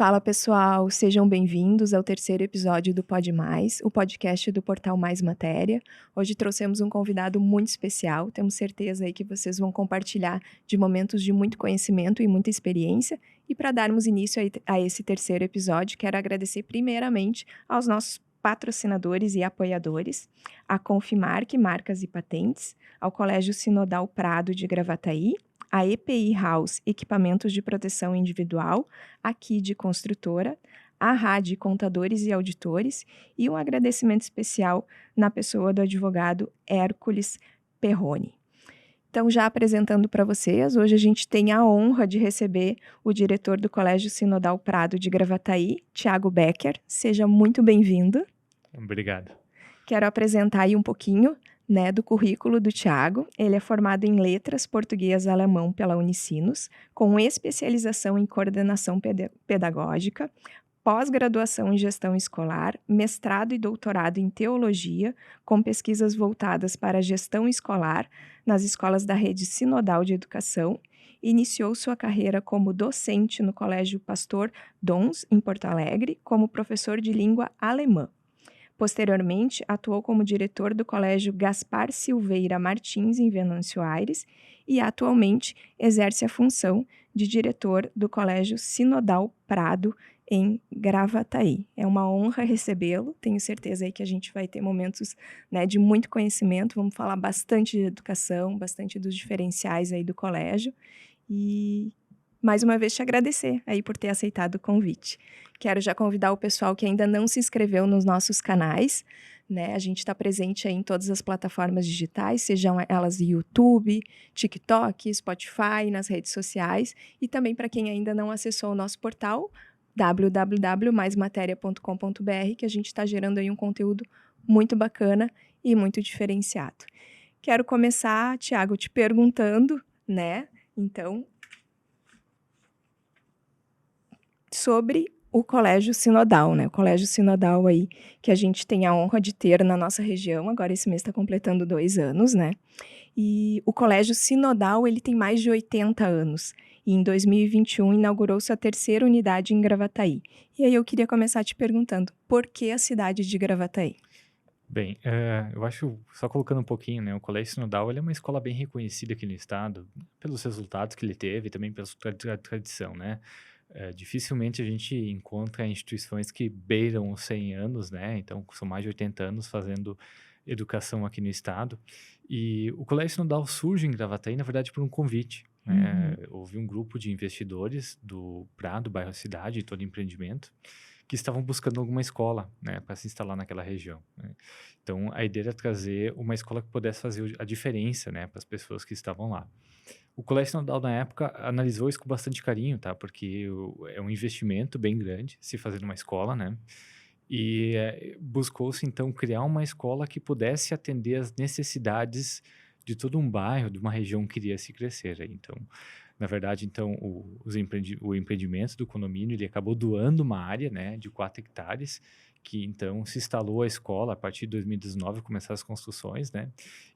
Fala pessoal, sejam bem-vindos ao terceiro episódio do Pode Mais, o podcast do portal Mais Matéria. Hoje trouxemos um convidado muito especial, temos certeza aí que vocês vão compartilhar de momentos de muito conhecimento e muita experiência. E para darmos início a esse terceiro episódio, quero agradecer primeiramente aos nossos patrocinadores e apoiadores, a Confimark Marcas e Patentes, ao Colégio Sinodal Prado de Gravataí, a EPI House Equipamentos de Proteção Individual, a KID Construtora, a RAD Contadores e Auditores e um agradecimento especial na pessoa do advogado Hércules Perrone. Então, já apresentando para vocês, hoje a gente tem a honra de receber o diretor do Colégio Sinodal Prado de Gravataí, Tiago Becker. Seja muito bem-vindo. Obrigado. Quero apresentar aí um pouquinho do currículo do Tiago. Ele é formado em Letras Português e Alemão pela Unicinos, com especialização em coordenação pedagógica, pós-graduação em gestão escolar, mestrado e doutorado em teologia, com pesquisas voltadas para a gestão escolar nas escolas da rede sinodal de educação. Iniciou sua carreira como docente no Colégio Pastor Dons, em Porto Alegre, como professor de língua alemã. Posteriormente, atuou como diretor do Colégio Gaspar Silveira Martins, em Venâncio Aires, e atualmente exerce a função de diretor do Colégio Sinodal Prado, em Gravataí. É uma honra recebê-lo, tenho certeza aí que a gente vai ter momentos de muito conhecimento, vamos falar bastante de educação, bastante dos diferenciais aí do colégio, e mais uma vez te agradecer aí por ter aceitado o convite. Quero já convidar o pessoal que ainda não se inscreveu nos nossos canais, A gente está presente aí em todas as plataformas digitais, sejam elas YouTube, TikTok, Spotify, nas redes sociais, e também para quem ainda não acessou o nosso portal, www.maismateria.com.br, que a gente está gerando aí um conteúdo muito bacana e muito diferenciado. Quero começar, Tiago, te perguntando, Então, sobre o Colégio Sinodal, O Colégio Sinodal aí, que a gente tem a honra de ter na nossa região, agora esse mês está completando 2 anos, E o Colégio Sinodal, ele tem mais de 80 anos. E em 2021 inaugurou-se a terceira unidade em Gravataí. E aí eu queria começar te perguntando, por que a cidade de Gravataí? Bem, eu acho, só colocando um pouquinho, o Colégio Sinodal, ele é uma escola bem reconhecida aqui no estado, pelos resultados que ele teve e também pela sua tradição, dificilmente a gente encontra instituições que beiram os 100 anos, então são mais de 80 anos fazendo educação aqui no estado. E o Colégio Sinodal surge em Gravataí, na verdade, por um convite. Houve um grupo de investidores do Prado, bairro Cidade, e todo empreendimento, que estavam buscando alguma escola, para se instalar naquela região. Então, a ideia era trazer uma escola que pudesse fazer a diferença, para as pessoas que estavam lá. O Colégio Sinodal, na época, analisou isso com bastante carinho, porque é um investimento bem grande se fazer numa escola, E buscou-se, então, criar uma escola que pudesse atender às necessidades de todo um bairro, de uma região que iria se crescer. Então, na verdade, então, o empreendimento do condomínio, ele acabou doando uma área, de 4 hectares, que então se instalou a escola. A partir de 2019 começaram as construções,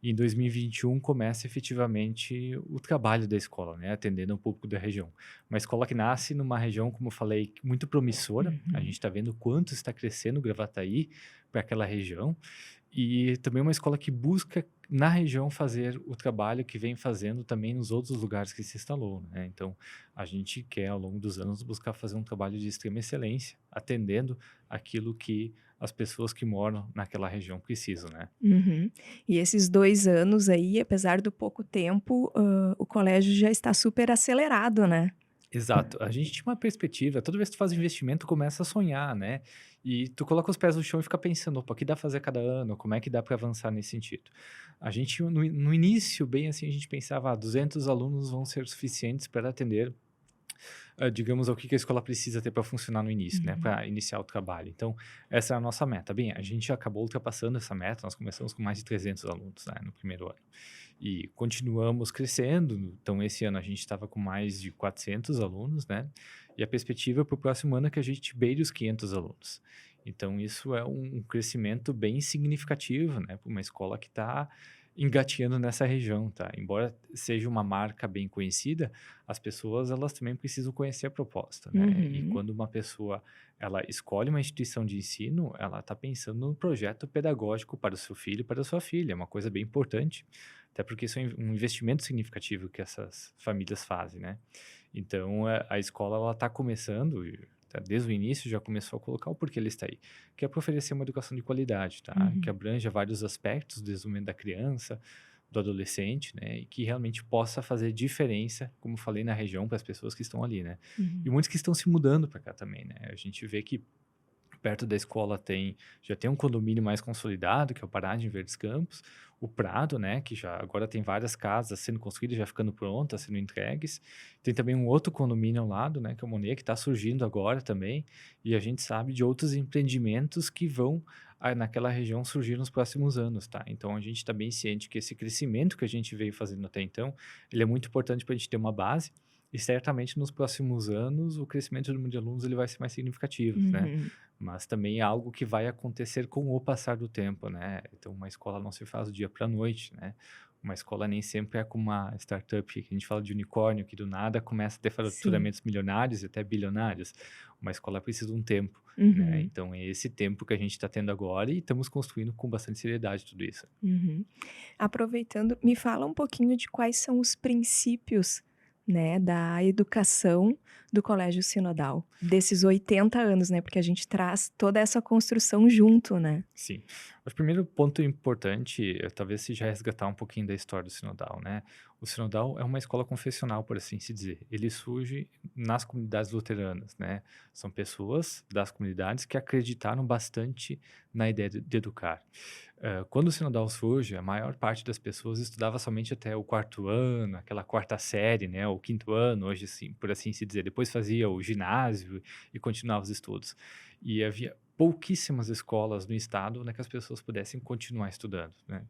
E em 2021 começa efetivamente o trabalho da escola, atendendo o público da região. Uma escola que nasce numa região, como eu falei, muito promissora. A gente está vendo quanto está crescendo o Gravataí para aquela região. E também uma escola que busca, na região, fazer o trabalho que vem fazendo também nos outros lugares que se instalou, Então, a gente quer, ao longo dos anos, buscar fazer um trabalho de extrema excelência, atendendo aquilo que as pessoas que moram naquela região precisam, E esses 2 anos aí, apesar do pouco tempo, o colégio já está super acelerado, Exato. A gente tinha uma perspectiva, toda vez que tu faz investimento, tu começa a sonhar, E tu coloca os pés no chão e fica pensando, opa, o que dá pra fazer cada ano? Como é que dá para avançar nesse sentido? A gente, no início, bem assim, a gente pensava, 200 alunos vão ser suficientes para atender, digamos, ao que a escola precisa ter para funcionar no início, para iniciar o trabalho. Então, essa é a nossa meta. Bem, a gente acabou ultrapassando essa meta, nós começamos com mais de 300 alunos, no primeiro ano. E continuamos crescendo. Então, esse ano a gente estava com mais de 400 alunos, E a perspectiva para o próximo ano é que a gente beire os 500 alunos. Então, isso é um crescimento bem significativo, para uma escola que está engateando nessa região, tá? Embora seja uma marca bem conhecida, as pessoas elas também precisam conhecer a proposta, né? E Uhum, quando uma pessoa ela escolhe uma instituição de ensino, ela está pensando num projeto pedagógico para o seu filho, para a sua filha, é uma coisa bem importante, até porque isso é um investimento significativo que essas famílias fazem, né? Então a escola ela está começando tá, desde o início já começou a colocar o porquê ele está aí, que é para oferecer uma educação de qualidade, tá? Que uhum, abranja vários aspectos, desde o momento da criança, do adolescente, né? E que realmente possa fazer diferença, como falei, na região para as pessoas que estão ali, né? E uhum. muitos que estão se mudando para cá também, né? A gente vê que perto da escola já tem um condomínio mais consolidado, que é o Paradim Verdes Campos, o Prado, né, que já agora tem várias casas sendo construídas, já ficando prontas, sendo entregues. Tem também um outro condomínio ao lado, né, que é o Monet, que está surgindo agora também, e a gente sabe de outros empreendimentos que vão naquela região surgir nos próximos anos, tá? Então a gente está bem ciente que esse crescimento que a gente veio fazendo até então, ele é muito importante para a gente ter uma base, e certamente nos próximos anos o crescimento do número de alunos ele vai ser mais significativo, né? Uhum. Mas também é algo que vai acontecer com o passar do tempo, né? Então, uma escola não se faz do dia para a noite, né? Uma escola nem sempre é como uma startup, que a gente fala de unicórnio, que do nada começa a ter Sim. faturamentos milionários e até bilionários. Uma escola precisa de um tempo, né? Uhum, Então, é esse tempo que a gente está tendo agora e estamos construindo com bastante seriedade tudo isso. uhum. Aproveitando, me fala um pouquinho de quais são os princípios, né, da educação do Colégio Sinodal, desses 80 anos, né, porque a gente traz toda essa construção junto, né. Sim. Acho que o primeiro ponto importante, talvez seja resgatar um pouquinho da história do Sinodal, né? O Sinodal é uma escola confessional, por assim se dizer. Ele surge nas comunidades luteranas, né? São pessoas das comunidades que acreditaram bastante na ideia de educar. Quando o Sinodal surge, a maior parte das pessoas estudava somente até o quarto ano, aquela quarta série, né? O quinto ano, hoje assim, por assim se dizer. Depois fazia o ginásio e continuava os estudos. E havia pouquíssimas escolas no estado, né, que as pessoas pudessem continuar estudando, né.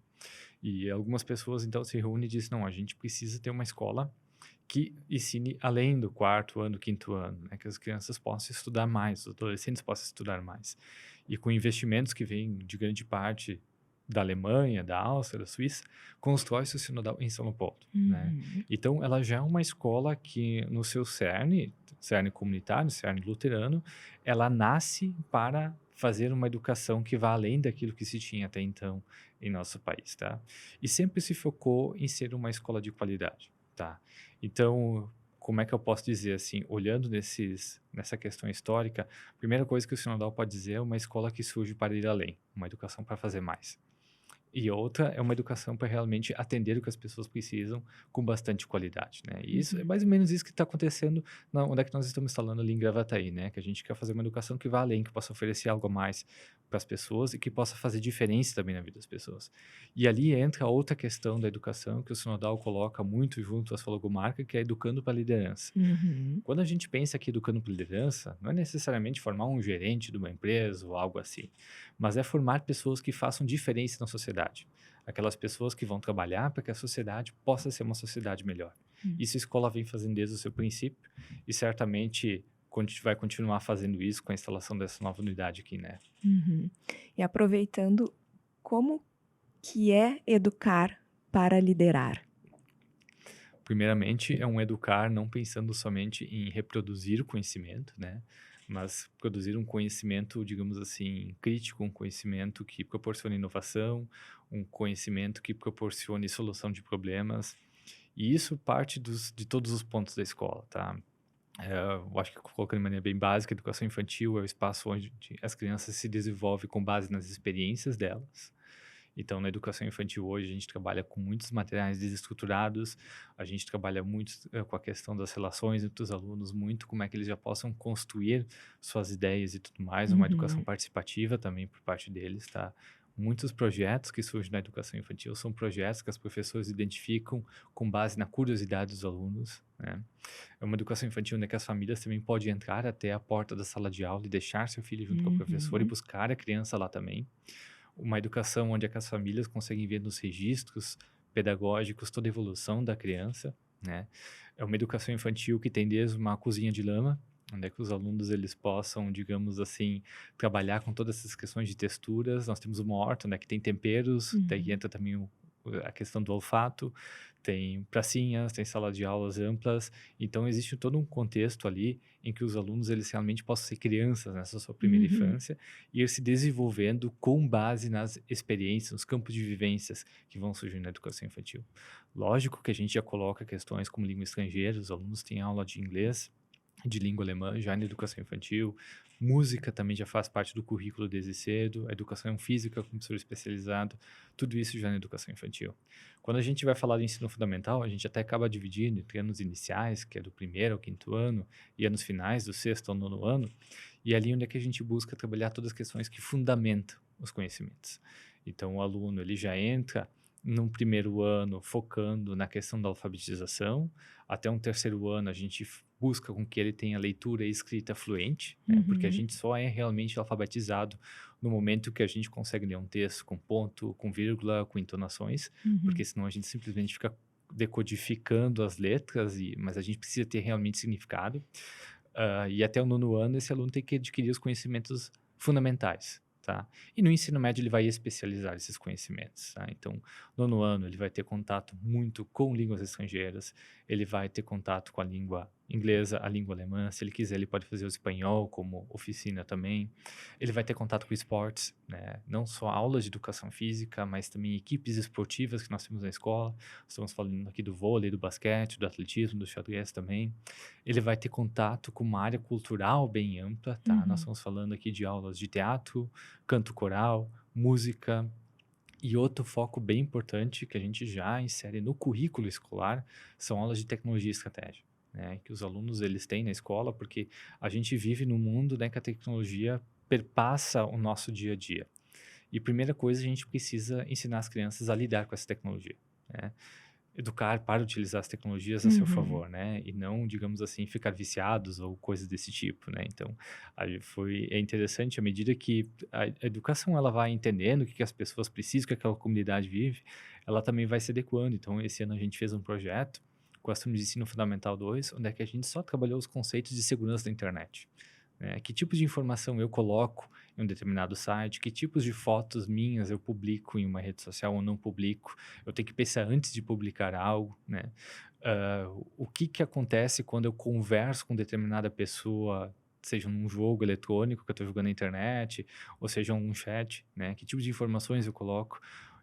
E algumas pessoas então se reúnem e dizem: "Não, a gente precisa ter uma escola que ensine além do quarto ano, quinto ano, né, que as crianças possam estudar mais, os adolescentes possam estudar mais". E com investimentos que vêm de grande parte da Alemanha, da Áustria, da Suíça, constrói-se o Sinodal em São Leopoldo, né. Uhum, Então ela já é uma escola que no seu cerne, cerne comunitário, cerne luterano, ela nasce para fazer uma educação que vá além daquilo que se tinha até então em nosso país, tá. E sempre se focou em ser uma escola de qualidade, tá. Então, como é que eu posso dizer assim, olhando nessa questão histórica, a primeira coisa que o Sinodal pode dizer é uma escola que surge para ir além, uma educação para fazer mais. E outra é uma educação para realmente atender o que as pessoas precisam com bastante qualidade, né. E isso é uhum, mais ou menos isso que está acontecendo na onde é que nós estamos instalando ali em Gravataí, né, que a gente quer fazer uma educação que vá além, que possa oferecer algo a mais para as pessoas e que possa fazer diferença também na vida das pessoas. E ali entra a outra questão da educação que o Sinodal coloca muito junto à sua logomarca, que é educando para a liderança. uhum, Quando a gente pensa que educando para liderança, não é necessariamente formar um gerente de uma empresa ou algo assim, mas é formar pessoas que façam diferença na sociedade. Aquelas pessoas que vão trabalhar para que a sociedade possa ser uma sociedade melhor. hum, Isso a escola vem fazendo desde o seu princípio e certamente vai continuar fazendo isso com a instalação dessa nova unidade aqui, né? uhum. E aproveitando, como que é educar para liderar? Primeiramente, é um educar não pensando somente em reproduzir o conhecimento, né? Mas produzir um conhecimento, digamos assim, crítico, um conhecimento que proporcione inovação, um conhecimento que proporcione solução de problemas. E isso parte de todos os pontos da escola, tá? Eu acho que colocando de maneira bem básica, a educação infantil é o espaço onde as crianças se desenvolvem com base nas experiências delas. Então, na educação infantil hoje, a gente trabalha com muitos materiais desestruturados, a gente trabalha muito com a questão das relações entre os alunos, muito como é que eles já possam construir suas ideias e tudo mais, uma educação Uhum, participativa também por parte deles, tá? Muitos projetos que surgem na educação infantil são projetos que as professoras identificam com base na curiosidade dos alunos, né? É uma educação infantil, né, que as famílias também podem entrar até a porta da sala de aula e deixar seu filho junto com a professora e uhum, buscar a criança lá também. Uma educação onde é que as famílias conseguem ver nos registros pedagógicos toda a evolução da criança, né. É uma educação infantil que tem desde uma cozinha de lama, onde é que os alunos eles possam, digamos assim, trabalhar com todas essas questões de texturas. Nós temos uma horta, né, que tem temperos, daí uhum, entra também a questão do olfato, tem pracinhas, tem sala de aulas amplas, então existe todo um contexto ali em que os alunos eles realmente possam ser crianças nessa sua primeira Uhum. infância e ir se desenvolvendo com base nas experiências, nos campos de vivências que vão surgir na educação infantil. Lógico que a gente já coloca questões como língua estrangeira, os alunos têm aula de inglês, de língua alemã já na educação infantil, música também já faz parte do currículo desde cedo, a educação física com professor especializado, tudo isso já na educação infantil. Quando a gente vai falar do ensino fundamental, a gente até acaba dividindo entre anos iniciais, que é do primeiro ao quinto ano, e anos finais, do sexto ao nono ano, e é ali onde é que a gente busca trabalhar todas as questões que fundamentam os conhecimentos. Então, o aluno ele já entra num primeiro ano focando na questão da alfabetização, até um terceiro ano a gente busca com que ele tenha leitura e escrita fluente, né? Porque a Uhum. gente só é realmente alfabetizado no momento que a gente consegue ler um texto com ponto, com vírgula, com entonações, porque Uhum. senão a gente simplesmente fica decodificando as letras, mas a gente precisa ter realmente significado. E até o nono ano, esse aluno tem que adquirir os conhecimentos fundamentais, tá? E no ensino médio ele vai especializar esses conhecimentos, tá? Então, nono ano ele vai ter contato muito com línguas estrangeiras, ele vai ter contato com a língua inglesa, a língua alemã, se ele quiser ele pode fazer o espanhol como oficina também. Ele vai ter contato com esportes, né? Não só aulas de educação física, mas também equipes esportivas que nós temos na escola. Estamos falando aqui do vôlei, do basquete, do atletismo, do xadrez também. Ele vai ter contato com uma área cultural bem ampla, tá? Nós Uhum. estamos falando aqui de aulas de teatro, canto coral, música e outro foco bem importante que a gente já insere no currículo escolar são aulas de tecnologia e estratégia, né? Que os alunos eles têm na escola porque a gente vive num mundo, né, que a tecnologia perpassa o nosso dia a dia. E primeira coisa, a gente precisa ensinar as crianças a lidar com essa tecnologia, né? Educar para utilizar as tecnologias a seu Uhum. favor, né? E não, digamos assim, ficar viciados ou coisas desse tipo, né? Então, é interessante à medida que a educação ela vai entendendo o que as pessoas precisam, o que aquela comunidade vive, ela também vai se adequando. Então, esse ano a gente fez um projeto com as turmas de ensino fundamental 2, onde é que a gente só trabalhou os conceitos de segurança da internet, né? Que tipo de informação eu coloco em um determinado site, que tipos de fotos minhas eu publico em uma rede social ou não publico, eu tenho que pensar antes de publicar algo, né? O que que acontece quando eu converso com determinada pessoa, seja num jogo eletrônico que eu estou jogando na internet, ou seja um chat, né? Que tipo de informações eu coloco?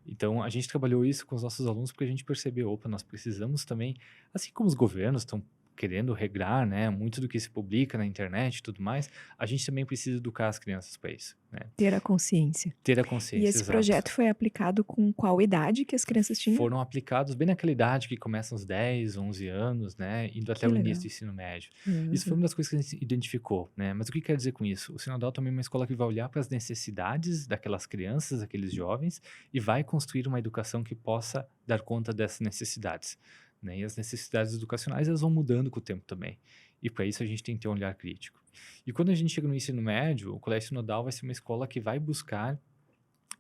Então, a gente trabalhou isso com os nossos alunos porque a gente percebeu, opa, nós precisamos também, assim como os governos estão querendo regrar, né, muito do que se publica na internet e tudo mais, a gente também precisa educar as crianças para isso, né? Ter a consciência. Ter a E consciência, esse exato. projeto foi aplicado com qual idade que as crianças tinham? Foram aplicados bem naquela idade que começa uns 10, 11 anos, né, indo até Que o início legal. do ensino médio. Isso foi Aham. uma das coisas que a gente identificou, né, mas o que quer dizer com isso? O Sinodal também é uma escola que vai olhar para as necessidades daquelas crianças, daqueles jovens, e vai construir uma educação que possa dar conta dessas necessidades, né, e as necessidades educacionais, elas vão mudando com o tempo também. E para isso a gente tem que ter um olhar crítico. E quando a gente chega no ensino médio, o Colégio Sinodal vai ser uma escola que vai buscar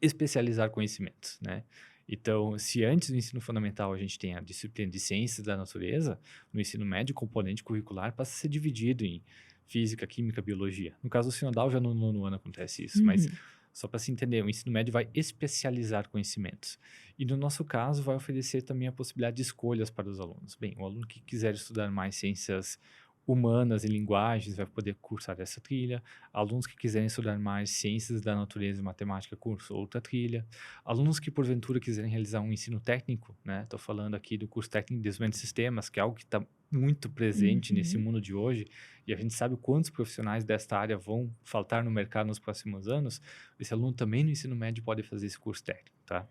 especializar conhecimentos, né? Então, se antes do ensino fundamental a gente tem a disciplina de ciências da natureza, no ensino médio o componente curricular passa a ser dividido em física, química, biologia. No caso do sinodal, já no nono ano acontece isso, mas Uhum. só para se entender, o ensino médio vai especializar conhecimentos. E no nosso caso, vai oferecer também a possibilidade de escolhas para os alunos. Bem, o aluno que quiser estudar mais ciências humanas e linguagens vai poder cursar essa trilha. Alunos que quiserem estudar mais ciências da natureza e matemática, curso outra trilha. Alunos que porventura quiserem realizar um ensino técnico, né? Estou falando aqui do curso técnico de desenvolvimento de sistemas, que é algo que está muito presente nesse Uhum. mundo de hoje, e a gente sabe quantos profissionais desta área vão faltar no mercado nos próximos anos. Esse aluno também no ensino médio pode fazer esse curso técnico, tá?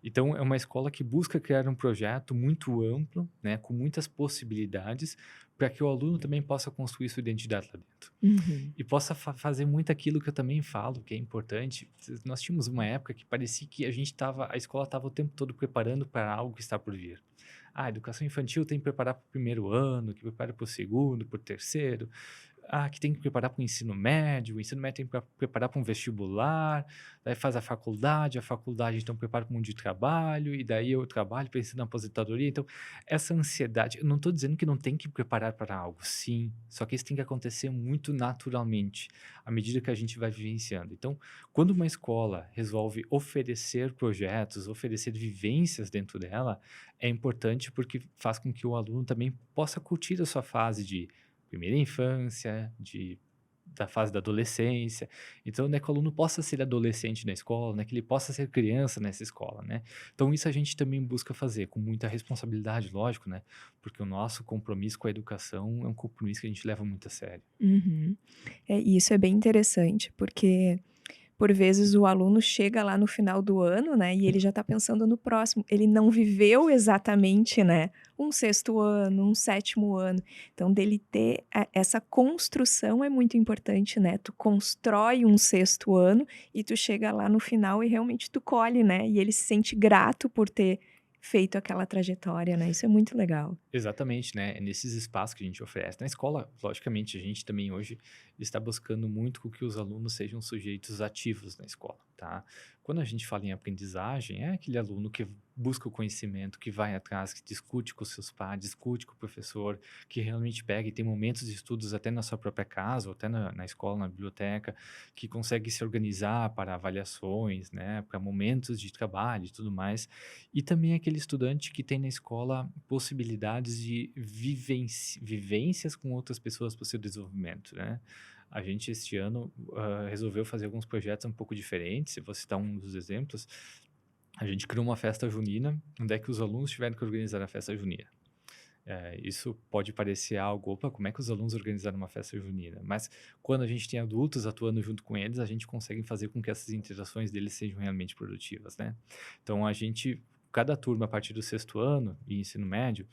Então, é uma escola que busca criar um projeto muito amplo, né, com muitas possibilidades, para que o aluno também possa construir sua identidade lá dentro. Uhum. E possa fazer muito aquilo que eu também falo, que é importante. Nós tínhamos uma época que parecia que a escola estava o tempo todo preparando para algo que está por vir. A educação infantil tem que preparar para o primeiro ano, que prepara para o segundo, para o terceiro. que tem que preparar para o ensino médio tem que preparar para um vestibular, daí faz a faculdade então prepara para o mundo de trabalho, e daí eu trabalho pensando na aposentadoria. Então, essa ansiedade, eu não estou dizendo que não tem que preparar para algo, sim, só que isso tem que acontecer muito naturalmente, à medida que a gente vai vivenciando. Então, quando uma escola resolve oferecer projetos, oferecer vivências dentro dela, é importante porque faz com que o aluno também possa curtir a sua fase de primeira infância, da fase da adolescência. Então, né, que o aluno possa ser adolescente na escola, né, que ele possa ser criança nessa escola, né. Então isso a gente também busca fazer com muita responsabilidade, lógico, né, porque o nosso compromisso com a educação é um compromisso que a gente leva muito a sério. Uhum. E isso é bem interessante, porque por vezes o aluno chega lá no final do ano, né, e ele já está pensando no próximo, ele não viveu exatamente, né, um sexto ano, um sétimo ano, então dele ter essa construção é muito importante, né, tu constrói um sexto ano e tu chega lá no final e realmente tu colhe, né, e ele se sente grato por ter feito aquela trajetória, né, isso é muito legal. Exatamente, né, é nesses espaços que a gente oferece. Na escola, logicamente, a gente também hoje está buscando muito com que os alunos sejam sujeitos ativos na escola, tá. Quando a gente fala em aprendizagem, é aquele aluno que busca o conhecimento, que vai atrás, que discute com os seus pares, discute com o professor, que realmente pega e tem momentos de estudos até na sua própria casa ou até na escola, na biblioteca, que consegue se organizar para avaliações, né, para momentos de trabalho e tudo mais. E também aquele estudante que tem na escola possibilidades de vivências com outras pessoas para o seu desenvolvimento, né. A gente este ano, resolveu fazer alguns projetos um pouco diferentes, eu vou citar um dos exemplos, a gente criou uma festa junina, onde é que os alunos tiveram que organizar a festa junina. Isso pode parecer algo: "Opa, como é que os alunos organizaram uma festa junina?", mas quando a gente tem adultos atuando junto com eles, a gente consegue fazer com que essas interações deles sejam realmente produtivas, né. Então cada turma a partir do sexto ano e ensino médio,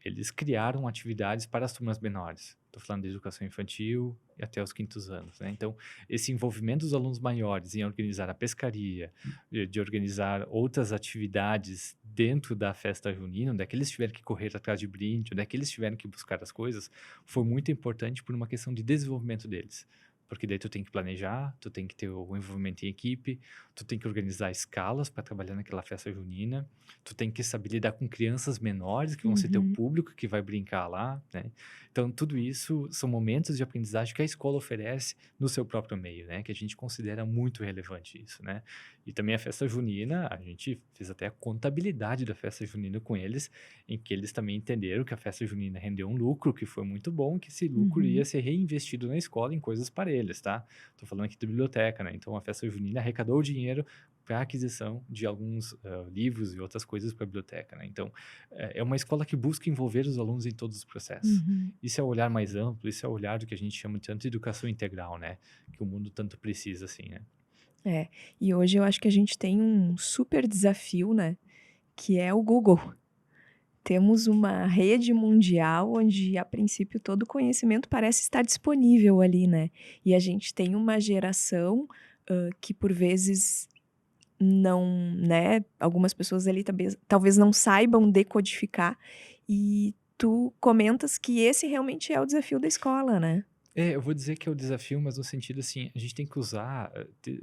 eles criaram atividades para as turmas menores. Estou falando de educação infantil e até os quintos anos, né. Então, esse envolvimento dos alunos maiores em organizar a pescaria, de organizar outras atividades dentro da festa junina, onde é que eles tiveram que correr atrás de brinde, onde é que eles tiveram que buscar as coisas, foi muito importante por uma questão de desenvolvimento deles. Porque daí tu tem que planejar, tu tem que ter o envolvimento em equipe, tu tem que organizar escalas para trabalhar naquela festa junina, tu tem que saber lidar com crianças menores que vão ser teu Uhum. público que vai brincar lá, né. Então tudo isso são momentos de aprendizagem que a escola oferece no seu próprio meio, né, que a gente considera muito relevante isso, né. E também a festa junina, a gente fez até a contabilidade da festa junina com eles, em que eles também entenderam que a festa junina rendeu um lucro, que foi muito bom, que esse lucro ia Uhum. ser reinvestido na escola em coisas para eles, tá. Tô falando aqui da biblioteca, né, então a festa junina arrecadou dinheiro para a aquisição de alguns, livros e outras coisas para a biblioteca, né. Então, é uma escola que busca envolver os alunos em todos os processos. Uhum. Isso é o olhar mais amplo, isso é o olhar do que a gente chama de tanto de educação integral, né, que o mundo tanto precisa, assim, né. É, e hoje eu acho que a gente tem um super desafio, né, que é o Google. Temos uma rede mundial onde, a princípio, todo o conhecimento parece estar disponível ali, né. E a gente tem uma geração, que por vezes não, né, algumas pessoas ali talvez não saibam decodificar, e tu comentas que esse realmente é o desafio da escola, né. Eu vou dizer que é o desafio, mas no sentido assim, a gente tem que usar,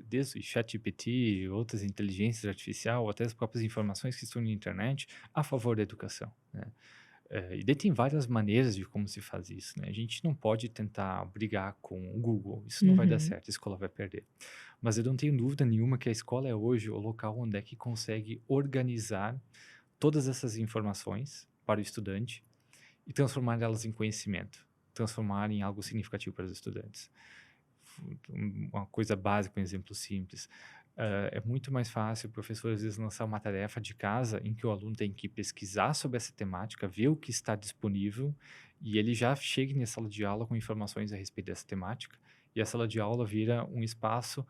desde o ChatGPT, outras inteligências artificial, até as próprias informações que estão na internet, a favor da educação, né. E daí tem várias maneiras de como se faz isso, né. A gente não pode tentar brigar com o Google, isso não vai dar Uhum, certo, a escola vai perder. Mas eu não tenho dúvida nenhuma que a escola é hoje o local onde é que consegue organizar todas essas informações para o estudante e transformar elas em conhecimento, transformar em algo significativo para os estudantes. Uma coisa básica, um exemplo simples. É muito mais fácil o professor, às vezes, lançar uma tarefa de casa em que o aluno tem que pesquisar sobre essa temática, ver o que está disponível e ele já chega na sala de aula com informações a respeito dessa temática. E a sala de aula vira um espaço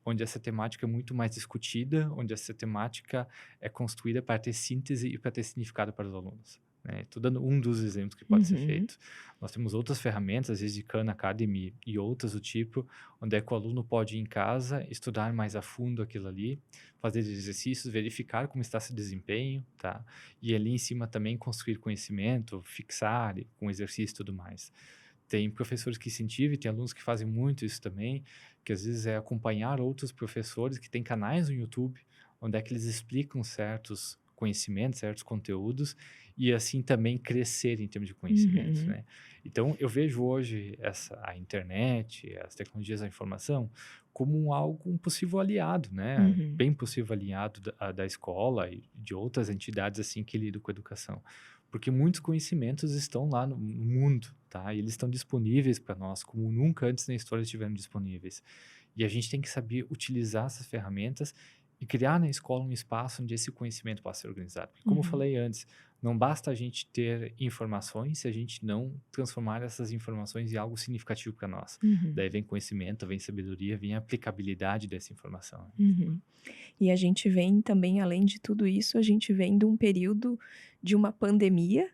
onde essa temática é muito mais discutida, onde essa temática é construída para ter síntese e para ter significado para os alunos, né. Estou dando um dos exemplos que pode ser uhum. feito. Nós temos outras ferramentas, às vezes de Khan Academy e outras do tipo, onde é que o aluno pode ir em casa, estudar mais a fundo aquilo ali, fazer exercícios, verificar como está seu desempenho, tá? E ali em cima também construir conhecimento, fixar com exercício e tudo mais. Tem professores que incentivam e tem alunos que fazem muito isso também, que às vezes é acompanhar outros professores que têm canais no YouTube, onde é que eles explicam certos conhecimentos, certos conteúdos, e assim também crescer em termos de conhecimentos, Uhum, né? Então, eu vejo hoje a internet, as tecnologias da informação, como um possível aliado, né? uhum, Bem possível aliado da escola e de outras entidades assim que lidam com a educação. Porque muitos conhecimentos estão lá no mundo, tá? E eles estão disponíveis para nós como nunca antes na história estiveram disponíveis. E a gente tem que saber utilizar essas ferramentas e criar na escola um espaço onde esse conhecimento possa ser organizado. Porque, como eu uhum, falei antes, não basta a gente ter informações se a gente não transformar essas informações em algo significativo para nós. uhum, Daí vem conhecimento, vem sabedoria, vem aplicabilidade dessa informação, né? uhum. E a gente vem também, além de tudo isso, a gente vem de um período de uma pandemia,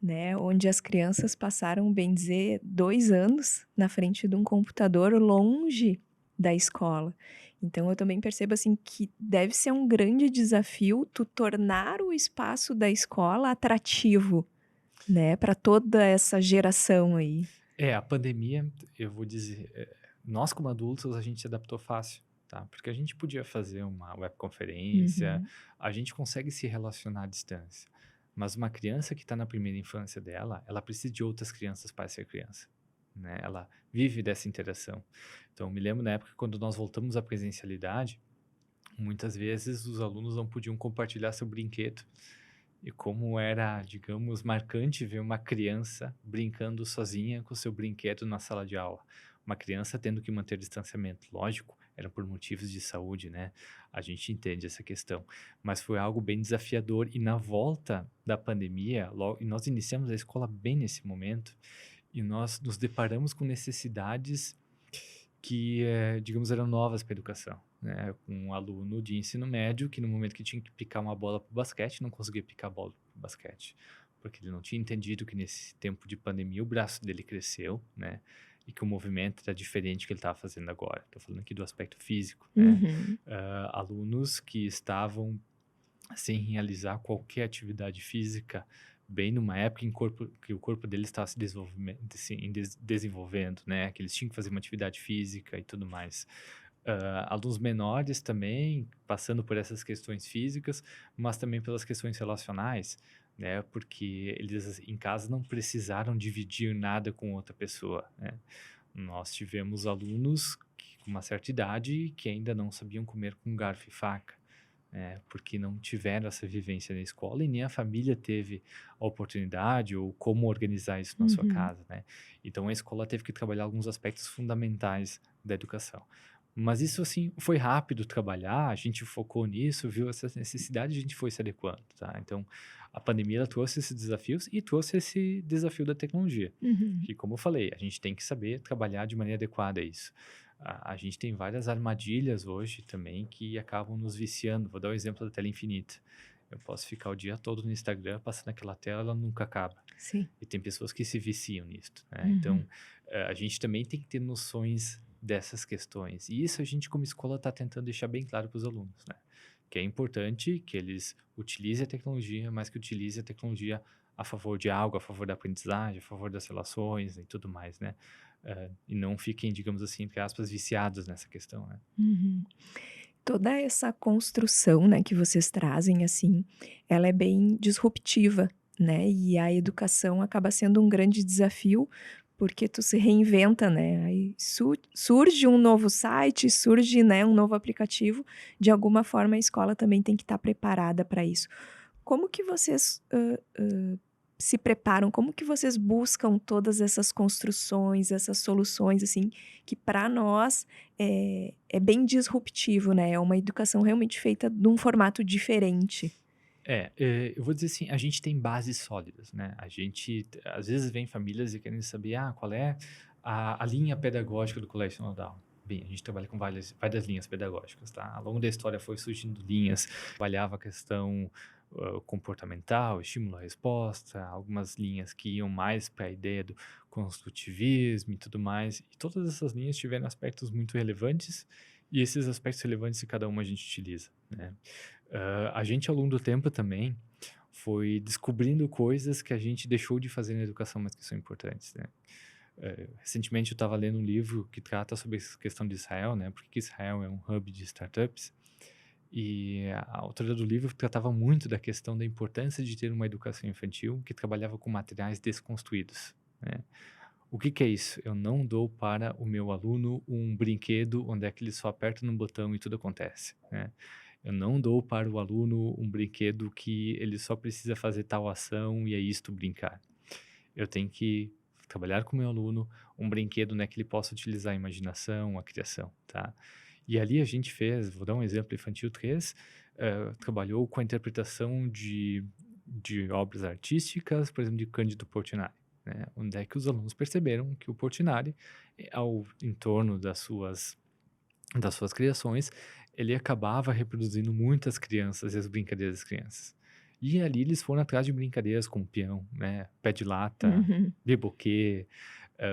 né, onde as crianças passaram, bem dizer, 2 anos na frente de um computador longe da escola. Então eu também percebo, assim, que deve ser um grande desafio tu tornar o espaço da escola atrativo, né, para toda essa geração aí. A pandemia, eu vou dizer, nós como adultos, a gente se adaptou fácil, tá? Porque a gente podia fazer uma webconferência, Uhum, a gente consegue se relacionar à distância. Mas uma criança que está na primeira infância dela, ela precisa de outras crianças para ser criança, né? Ela vive dessa interação. Então, eu me lembro na época quando nós voltamos à presencialidade, muitas vezes os alunos não podiam compartilhar seu brinquedo. E como era, digamos, marcante ver uma criança brincando sozinha com seu brinquedo na sala de aula. Uma criança tendo que manter distanciamento. Lógico, era por motivos de saúde, né? A gente entende essa questão. Mas foi algo bem desafiador. E na volta da pandemia, logo, e nós iniciamos a escola bem nesse momento, e nós nos deparamos com necessidades que, digamos, eram novas para a educação, né? Um aluno de ensino médio que no momento que tinha que picar uma bola para o basquete, não conseguia picar a bola para o basquete, porque ele não tinha entendido que nesse tempo de pandemia o braço dele cresceu, né? E que o movimento era diferente do que ele estava fazendo agora. Estou falando aqui do aspecto físico, né? uhum, Alunos que estavam sem realizar qualquer atividade física, bem numa época que o corpo deles estava se desenvolvendo, né? Que eles tinham que fazer uma atividade física e tudo mais. Alunos menores também, passando por essas questões físicas, mas também pelas questões relacionais, né? Porque eles em casa não precisaram dividir nada com outra pessoa, né? Nós tivemos alunos com uma certa idade que ainda não sabiam comer com garfo e faca, porque não tiveram essa vivência na escola e nem a família teve a oportunidade ou como organizar isso na sua uhum, casa, né? Então a escola teve que trabalhar alguns aspectos fundamentais da educação. Mas isso, assim, foi rápido trabalhar, a gente focou nisso, viu essas necessidades, a gente foi se adequando, tá? Então, a pandemia ela trouxe esses desafios e trouxe esse desafio da tecnologia, uhum, que, como eu falei, a gente tem que saber trabalhar de maneira adequada a isso. A gente tem várias armadilhas hoje também que acabam nos viciando. Vou dar o exemplo da tela infinita. Eu posso ficar o dia todo no Instagram passando aquela tela, ela nunca acaba. sim, E tem pessoas que se viciam nisso, né? uhum, Então, a gente também tem que ter noções dessas questões. E isso a gente, como escola, está tentando deixar bem claro para os alunos, né? Que é importante que eles utilizem a tecnologia, mas que utilizem a tecnologia a favor de algo, a favor da aprendizagem, a favor das relações e tudo mais, né? E não fiquem, digamos assim, entre aspas, viciados nessa questão, né? uhum. Toda essa construção, né, que vocês trazem, assim, ela é bem disruptiva, né, e a educação acaba sendo um grande desafio, porque tu se reinventa, né, aí surge um novo site, surge, né, um novo aplicativo, de alguma forma a escola também tem que estar preparada para isso. Como que vocês, se preparam? Como que vocês buscam todas essas construções, essas soluções, assim, que para nós é bem disruptivo, né, é uma educação realmente feita num formato diferente. Eu vou dizer assim, a gente tem bases sólidas, né? A gente, às vezes, vem famílias e querem saber, qual é a linha pedagógica do Colégio Nodal. Bem, a gente trabalha com várias linhas pedagógicas, tá? Ao longo da história foi surgindo linhas, trabalhava a questão comportamental, estímulo-resposta, algumas linhas que iam mais para a ideia do construtivismo e tudo mais. E todas essas linhas tiveram aspectos muito relevantes e esses aspectos relevantes de cada uma a gente utiliza, né? A gente, ao longo do tempo também, foi descobrindo coisas que a gente deixou de fazer na educação, mas que são importantes, né? Recentemente eu estava lendo um livro que trata sobre essa questão de Israel, né? Porque Israel é um hub de startups. E a autora do livro tratava muito da questão da importância de ter uma educação infantil que trabalhava com materiais desconstruídos, né? O que que é isso? Eu não dou para o meu aluno um brinquedo onde é que ele só aperta no botão e tudo acontece, né? Eu não dou para o aluno um brinquedo que ele só precisa fazer tal ação e é isto brincar. Eu tenho que trabalhar com o meu aluno um brinquedo, né, que ele possa utilizar a imaginação, a criação, tá? E ali a gente fez, vou dar um exemplo infantil 3, trabalhou com a interpretação de obras artísticas, por exemplo, de Cândido Portinari, né? Onde é que os alunos perceberam que o Portinari, em torno das suas criações, ele acabava reproduzindo muitas crianças e as brincadeiras das crianças. E ali eles foram atrás de brincadeiras como peão, né, pé de lata, Uhum. beboquê,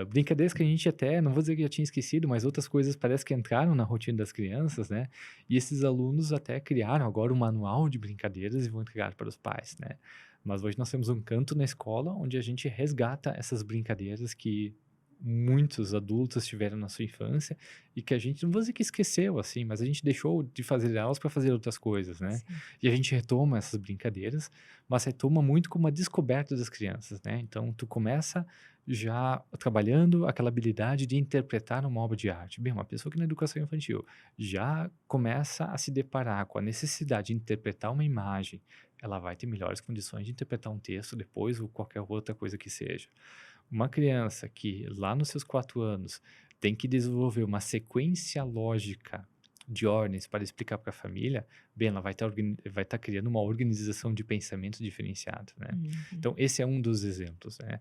brincadeiras que a gente até, não vou dizer que já tinha esquecido, mas outras coisas parece que entraram na rotina das crianças, né? E esses alunos até criaram agora um manual de brincadeiras e vão entregar para os pais, né? Mas hoje nós temos um canto na escola onde a gente resgata essas brincadeiras que muitos adultos tiveram na sua infância e que a gente, não vou dizer que esqueceu, assim, mas a gente deixou de fazer elas para fazer outras coisas, né? Sim. E a gente retoma essas brincadeiras, mas retoma muito como uma descoberta das crianças, né? Então, tu começa já trabalhando aquela habilidade de interpretar uma obra de arte. Bem, uma pessoa que na educação infantil já começa a se deparar com a necessidade de interpretar uma imagem, ela vai ter melhores condições de interpretar um texto depois ou qualquer outra coisa que seja. Uma criança que lá nos seus 4 anos tem que desenvolver uma sequência lógica de ordens para explicar para a família, bem, ela vai estar criando uma organização de pensamento diferenciado, né? Uhum. Então, esse é um dos exemplos, né,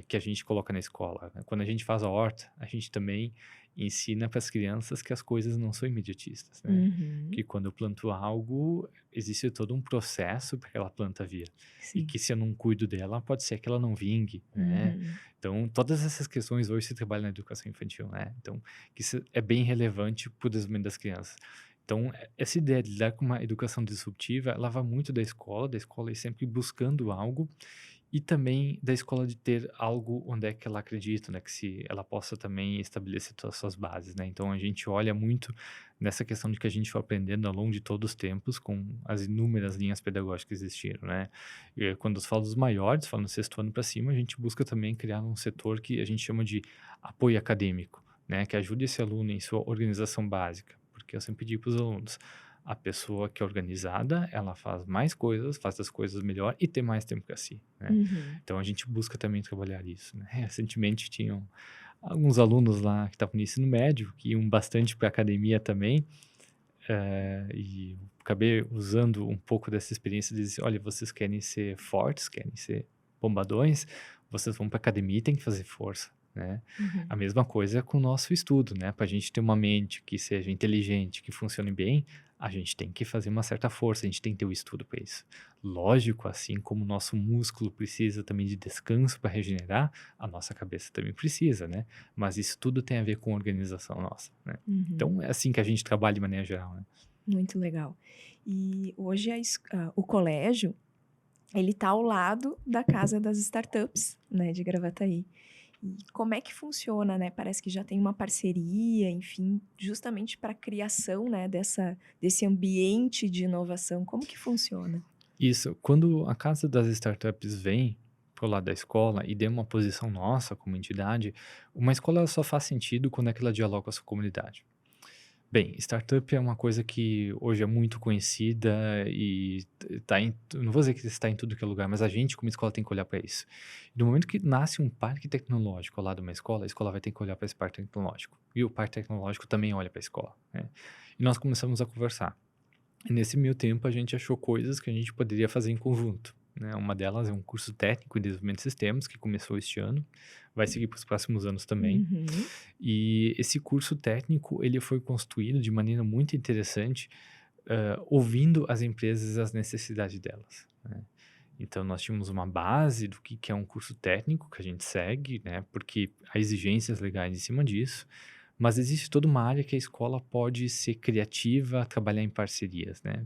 que a gente coloca na escola, né? Quando a gente faz a horta, a gente também ensina para as crianças que as coisas não são imediatistas, né? Uhum. Que quando eu planto algo, existe todo um processo para aquela planta vir. E Sim. que se eu não cuido dela, pode ser que ela não vingue, né? Uhum. Então, todas essas questões hoje se trabalha na educação infantil, né? Então, que isso é bem relevante para o desenvolvimento das crianças. Então, essa ideia de lidar com uma educação disruptiva, ela vai muito da escola ir sempre buscando algo e também da escola de ter algo onde é que ela acredita, né, que se ela possa também estabelecer todas as suas bases, né. Então a gente olha muito nessa questão de que a gente foi aprendendo ao longo de todos os tempos com as inúmeras linhas pedagógicas que existiram, né. E quando eu falo dos maiores, falo no sexto ano para cima, a gente busca também criar um setor que a gente chama de apoio acadêmico, né, que ajude esse aluno em sua organização básica, porque eu sempre digo para os alunos: a pessoa que é organizada, ela faz mais coisas, faz as coisas melhor e tem mais tempo para si, né. Uhum. Então a gente busca também trabalhar isso, né. Recentemente tinham alguns alunos lá que estavam no ensino médio, que iam bastante para academia também, e acabei usando um pouco dessa experiência de dizer: "Olha, vocês querem ser fortes, querem ser bombadões, vocês vão para academia e tem que fazer força", né. Uhum. A mesma coisa com o nosso estudo, né, para a gente ter uma mente que seja inteligente, que funcione bem, a gente tem que fazer uma certa força, a gente tem que ter o estudo para isso. Lógico, assim como o nosso músculo precisa também de descanso para regenerar, a nossa cabeça também precisa, né, mas isso tudo tem a ver com organização nossa, né. Uhum. Então é assim que a gente trabalha de maneira geral, né. Muito legal. E hoje o colégio, ele tá ao lado da casa das startups, né, de Gravataí. E como é que funciona, né, parece que já tem uma parceria, enfim, justamente para a criação, né, desse ambiente de inovação, como que funciona? Isso, quando a casa das startups vem pro lado da escola e dê uma posição nossa como entidade, uma escola ela só faz sentido quando é que ela dialoga com a sua comunidade. Bem, startup é uma coisa que hoje é muito conhecida e tá em, não vou dizer que está em tudo que é lugar, mas a gente como escola tem que olhar para isso. No momento que nasce um parque tecnológico ao lado de uma escola, a escola vai ter que olhar para esse parque tecnológico. E o parque tecnológico também olha para a escola, né? E nós começamos a conversar. E nesse meio tempo a gente achou coisas que a gente poderia fazer em conjunto, né. Uma delas é um curso técnico em desenvolvimento de sistemas que começou este ano, vai seguir para os próximos anos também. Uhum. E esse curso técnico, ele foi construído de maneira muito interessante, ouvindo as empresas e as necessidades delas, né. Então nós tínhamos uma base do que é um curso técnico que a gente segue, né, porque há exigências legais em cima disso, mas existe toda uma área que a escola pode ser criativa, trabalhar em parcerias, né.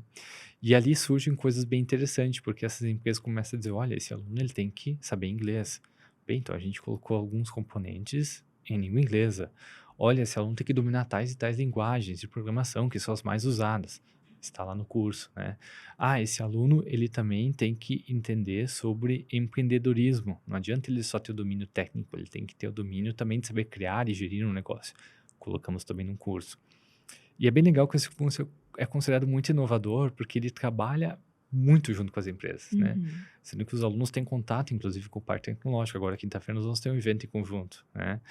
E ali surgem coisas bem interessantes, porque essas empresas começam a dizer: "Olha, esse aluno ele tem que saber inglês, Bem, então a gente colocou alguns componentes em língua inglesa. Olha, esse aluno tem que dominar tais e tais linguagens de programação, que são as mais usadas. Está lá no curso, né? Ah, esse aluno, ele também tem que entender sobre empreendedorismo. Não adianta ele só ter o domínio técnico, ele tem que ter o domínio também de saber criar e gerir um negócio. Colocamos também num curso. E é bem legal que esse curso é considerado muito inovador, porque ele trabalha muito junto com as empresas, né? Uhum. Sendo que os alunos têm contato, inclusive, com o parque tecnológico. Agora, quinta-feira, nós vamos ter um evento em conjunto, né?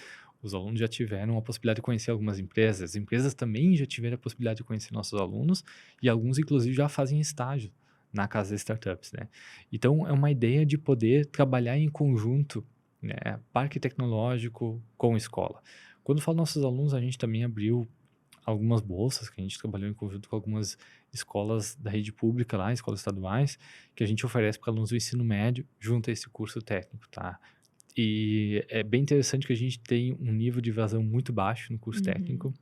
Os alunos já tiveram a possibilidade de conhecer algumas empresas. As empresas também já tiveram a possibilidade de conhecer nossos alunos e alguns, inclusive, já fazem estágio na Casa das Startups, né? Então, é uma ideia de poder trabalhar em conjunto, né? Parque tecnológico com escola. Quando eu falo nossos alunos, a gente também abriu algumas bolsas, que a gente trabalhou em conjunto com algumas escolas da rede pública lá, escolas estaduais, que a gente oferece para alunos do ensino médio junto a esse curso técnico, tá? E é bem interessante que a gente tem um nível de evasão muito baixo no curso Uhum. técnico.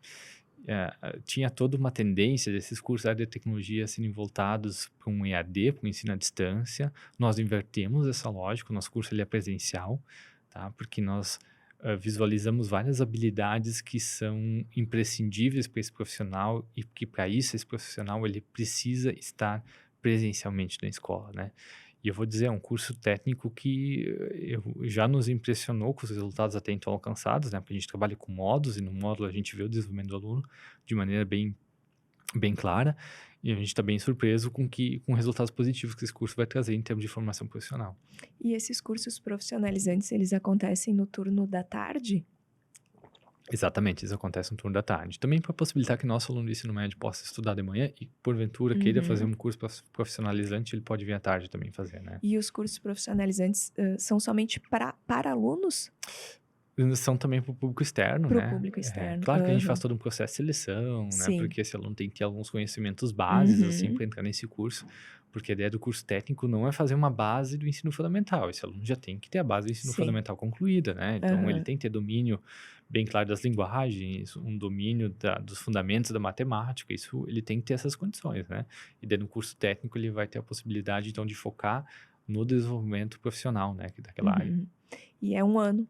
Tinha toda uma tendência desses cursos da área de tecnologia serem voltados para um EAD, para um ensino à distância. Nós invertemos essa lógica, o nosso curso ele é presencial, tá? Porque nós visualizamos várias habilidades que são imprescindíveis para esse profissional e que para isso esse profissional ele precisa estar presencialmente na escola, né? E eu vou dizer, é um curso técnico que já nos impressionou com os resultados até então alcançados, né? Porque a gente trabalha com módulos e no módulo a gente vê o desenvolvimento do aluno de maneira bem clara e a gente está bem surpreso com resultados positivos que esse curso vai trazer em termos de formação profissional. E esses cursos profissionalizantes, eles acontecem no turno da tarde? Exatamente, isso acontece no turno da tarde. Também para possibilitar que nosso aluno do ensino médio possa estudar de manhã e, porventura, queira fazer Uhum. um curso profissionalizante, ele pode vir à tarde também fazer, né? E os cursos profissionalizantes, são somente para alunos? São também para o público externo, Para o né? público externo. Claro que a gente faz Aham. todo um processo de seleção, né? Sim. Porque esse aluno tem que ter alguns conhecimentos bases, assim, Uhum. para entrar nesse curso. Porque a ideia do curso técnico não é fazer uma base do ensino fundamental. Esse aluno já tem que ter a base do ensino Sim. fundamental concluída, né? Então, ele Aham. tem que ter domínio bem claro das linguagens, um domínio dos fundamentos da matemática. Isso, ele tem que ter essas condições, né? E daí, no curso técnico, ele vai ter a possibilidade, então, de focar no desenvolvimento profissional, né? Daquela área. Uhum. E é 1 ano,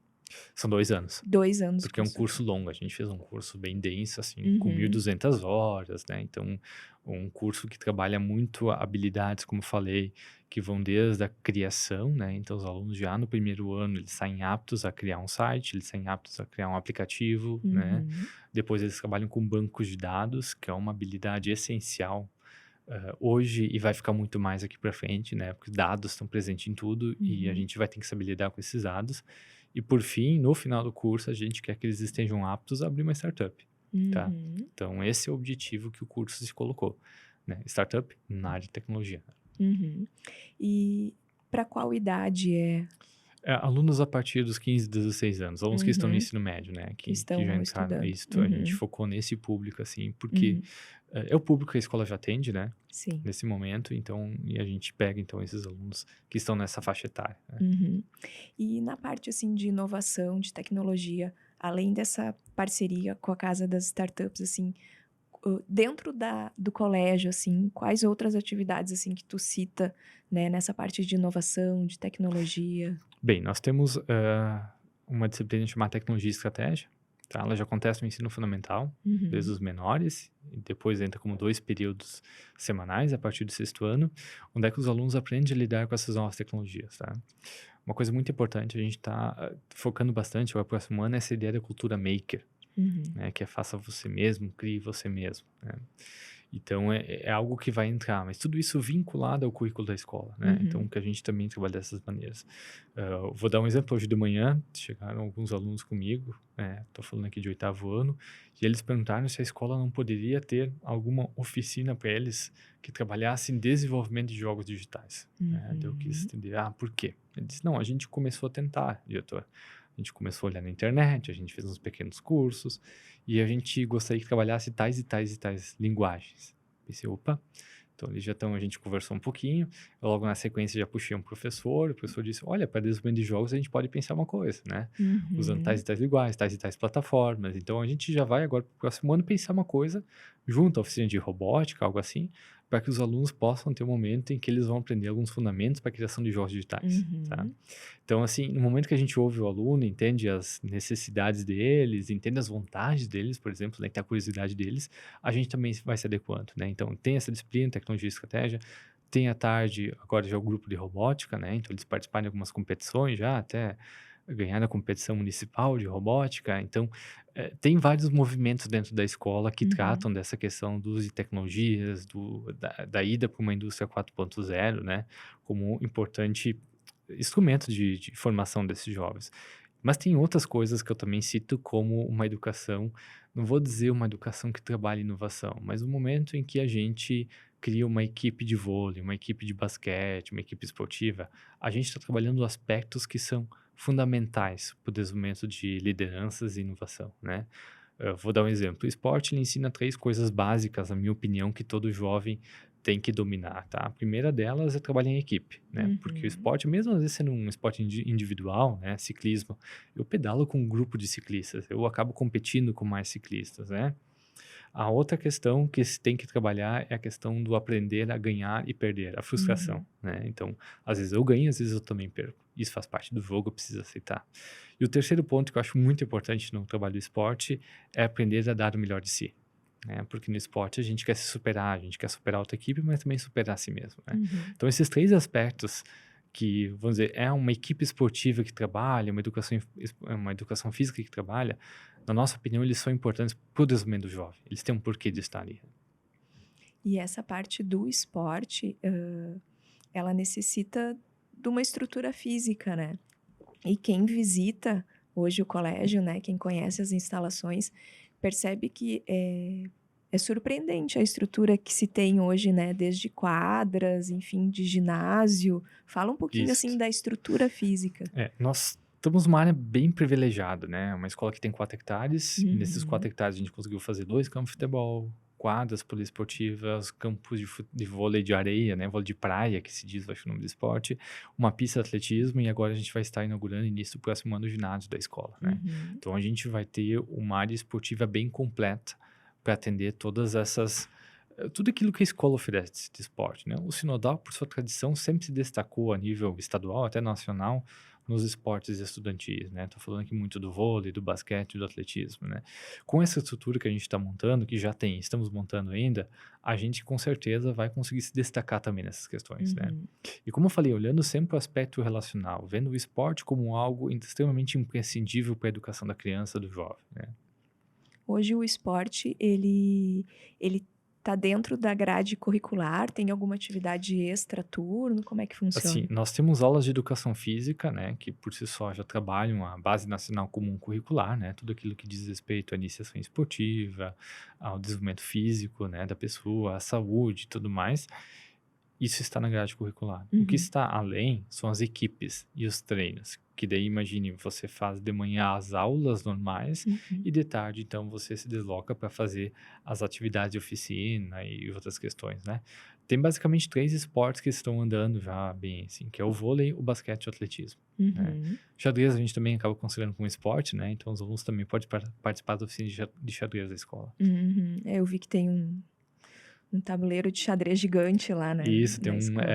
São 2 anos. 2 anos o Porque é um curso. curso longo, a gente fez um curso bem denso, assim, com Uhum. 1.200 horas, né, então um curso que trabalha muito habilidades, como eu falei, que vão desde a criação, né, então os alunos já no primeiro ano eles saem aptos a criar um site, eles saem aptos a criar um aplicativo, né, Uhum. depois eles trabalham com bancos de dados, que é uma habilidade essencial, hoje e vai ficar muito mais aqui para frente, né, porque dados estão presentes em tudo e a Uhum. gente vai ter que saber lidar com esses dados. E por fim, no final do curso, a gente quer que eles estejam aptos a abrir uma startup, tá? Uhum. Então esse é o objetivo que o curso se colocou, né? Startup na área de tecnologia. Uhum. E para qual idade é? Alunos a partir dos 15, 16 anos, alunos que estão no Uhum. ensino médio, né, Que que já estão entraram, estudando. isso, a gente Uhum. focou nesse público, assim, porque Uhum. é o público que a escola já atende, né, Sim. nesse momento, então, e a gente pega, então, esses alunos que estão nessa faixa etária, né. Uhum. E na parte, assim, de inovação, de tecnologia, além dessa parceria com a Casa das Startups, assim, dentro do colégio, assim, quais outras atividades, assim, que tu cita, né, nessa parte de inovação, de tecnologia? Bem, nós temos, uma disciplina chamada Tecnologia e Estratégia, tá, ela já acontece no ensino fundamental, desde Uhum. os menores, e depois entra como 2 períodos semanais, a partir do sexto ano, onde é que os alunos aprendem a lidar com essas novas tecnologias, tá. Uma coisa muito importante, a gente está focando bastante, o próximo ano, é essa ideia da cultura maker, Uhum. né, que é faça você mesmo, crie você mesmo, né. Então é algo que vai entrar, mas tudo isso vinculado ao currículo da escola, né, então Uhum. que a gente também trabalha dessas maneiras. Vou dar um exemplo, hoje de manhã chegaram alguns alunos comigo, estou falando aqui de 8º ano, e eles perguntaram se a escola não poderia ter alguma oficina para eles que trabalhasse em desenvolvimento de jogos digitais, né, daí eu quis Uhum. entender: "Ah, por quê?". Ele disse: "Não, a gente começou a tentar, diretor. A gente começou a olhar na internet, a gente fez uns pequenos cursos, e a gente gostaria que trabalhasse tais e tais e tais linguagens". Pensei: "Opa". Então eles já estão, a gente conversou um pouquinho, logo na sequência já puxei um professor, o professor disse: "Olha, para desenvolvimento de jogos a gente pode pensar uma coisa, né, usando tais Uhum. e tais linguagens, tais e tais plataformas, então a gente já vai agora para o próximo ano pensar uma coisa junto à oficina de robótica, algo assim, para que os alunos possam ter um momento em que eles vão aprender alguns fundamentos para a criação de jogos digitais, tá? Uhum. Então, assim, no momento que a gente ouve o aluno, entende as necessidades deles, entende as vontades deles, por exemplo, né, que tem a curiosidade deles, a gente também vai se adequando, né? Então, tem essa disciplina, tecnologia e estratégia, tem à tarde, agora já o grupo de robótica, né? Então, eles participaram de algumas competições já, até ganharam a competição municipal de robótica. Então, tem vários movimentos dentro da escola que Uhum. tratam dessa questão do uso de tecnologias, da ida para uma indústria 4.0, né? Como um importante instrumento de formação desses jovens. Mas tem outras coisas que eu também cito como uma educação, não vou dizer uma educação que trabalha em inovação, mas o momento em que a gente cria uma equipe de vôlei, uma equipe de basquete, uma equipe esportiva, a gente está trabalhando aspectos que são fundamentais para o desenvolvimento de lideranças e inovação, né? Eu vou dar um exemplo. O esporte ele ensina três coisas básicas, na minha opinião, que todo jovem tem que dominar, tá? A primeira delas é trabalhar em equipe, né? Porque o Uhum. esporte, mesmo às vezes sendo um esporte individual, né? Ciclismo, eu pedalo com um grupo de ciclistas, eu acabo competindo com mais ciclistas, né? A outra questão que se tem que trabalhar é a questão do aprender a ganhar e perder, a frustração, Uhum. né? Então, às vezes eu ganho, às vezes eu também perco. Isso faz parte do jogo, eu preciso aceitar. E o terceiro ponto que eu acho muito importante no trabalho do esporte é aprender a dar o melhor de si, né? Porque no esporte a gente quer se superar, a gente quer superar a outra equipe, mas também superar a si mesmo, né? Uhum. Então, esses três aspectos que, vamos dizer, é uma equipe esportiva que trabalha, uma educação física que trabalha, na nossa opinião, eles são importantes para o desenvolvimento do jovem. Eles têm um porquê de estar ali. E essa parte do esporte, ela necessita de uma estrutura física, né? E quem visita hoje o colégio, né, quem conhece as instalações, percebe que é surpreendente a estrutura que se tem hoje, né, desde quadras, enfim, de ginásio. Fala um pouquinho, assim, Isso. da estrutura física. Nós estamos numa área bem privilegiada, né? Uma escola que tem 4 hectares, e nesses 4 Uhum, hectares a gente conseguiu fazer 2 campos de futebol, quadras poliesportivas, campos de vôlei de areia, né? Vôlei de praia, que se diz, acho que é o nome do esporte, uma pista de atletismo, e agora a gente vai estar inaugurando início do próximo ano o ginásio da escola, né? uhum. Então a gente vai ter uma área esportiva bem completa para atender todas essas tudo aquilo que a escola oferece de esporte, né? O Sinodal, por sua tradição, sempre se destacou a nível estadual, até nacional, nos esportes estudantis, né? Tô falando aqui muito do vôlei, do basquete, do atletismo, né? Com essa estrutura que a gente está montando, que já tem, estamos montando ainda, a gente com certeza vai conseguir se destacar também nessas questões, né? Uhum. E como eu falei, olhando sempre o aspecto relacional, vendo o esporte como algo extremamente imprescindível para a educação da criança, do jovem, né? Hoje o esporte, ele tá dentro da grade curricular? Tem alguma atividade extra turno? Como é que Assim, funciona? nós temos aulas de educação física, né, que por si só já trabalham a Base Nacional Comum Curricular, né, tudo aquilo que diz respeito à iniciação esportiva, ao desenvolvimento físico, né, da pessoa, à saúde e tudo mais. Isso está na grade curricular. O que Uhum, está além são as equipes e os treinos, que daí imagine, você faz de manhã as aulas normais uhum. e de tarde então você se desloca para fazer as atividades de oficina e outras questões, né? Tem basicamente três esportes que estão andando já bem assim, que é o vôlei, o basquete e o atletismo, né? Uhum, Xadrez a gente também acaba considerando como esporte, né? Então os alunos também podem participar da oficina de xadrez da escola. uhum. É, eu vi que tem um tabuleiro de xadrez gigante lá Isso, tem na escola.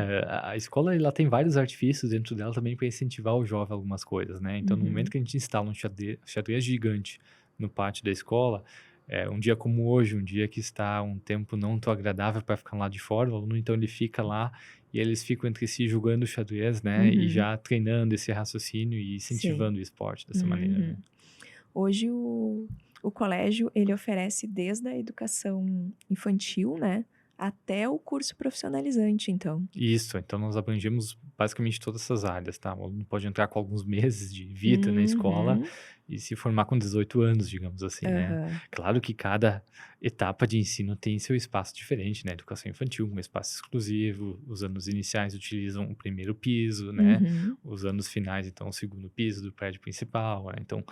a escola ela tem vários artifícios dentro dela também para incentivar o jovem a algumas coisas, né. Então no momento Uhum, que a gente instala um xadrez gigante no pátio da escola, um dia como hoje, um dia que está um tempo não tão agradável para ficar lá de fora, o aluno então ele fica lá e eles ficam entre si jogando xadrez, né, e uhum. já treinando esse raciocínio e Sim. incentivando o esporte dessa maneira, Uhum. né. Hoje o colégio, ele oferece desde a educação infantil, né, até o curso profissionalizante, então. Isso, então nós abrangemos basicamente todas essas áreas, tá? O aluno pode entrar com alguns meses de vida na escola Uhum. e se formar com 18 anos, digamos assim, né? Aham. Claro que cada etapa de ensino tem seu espaço diferente, né? Educação infantil, um espaço exclusivo, os anos iniciais utilizam o primeiro piso, né? Uhum. Os anos finais, então, o segundo piso do prédio principal, né? Então,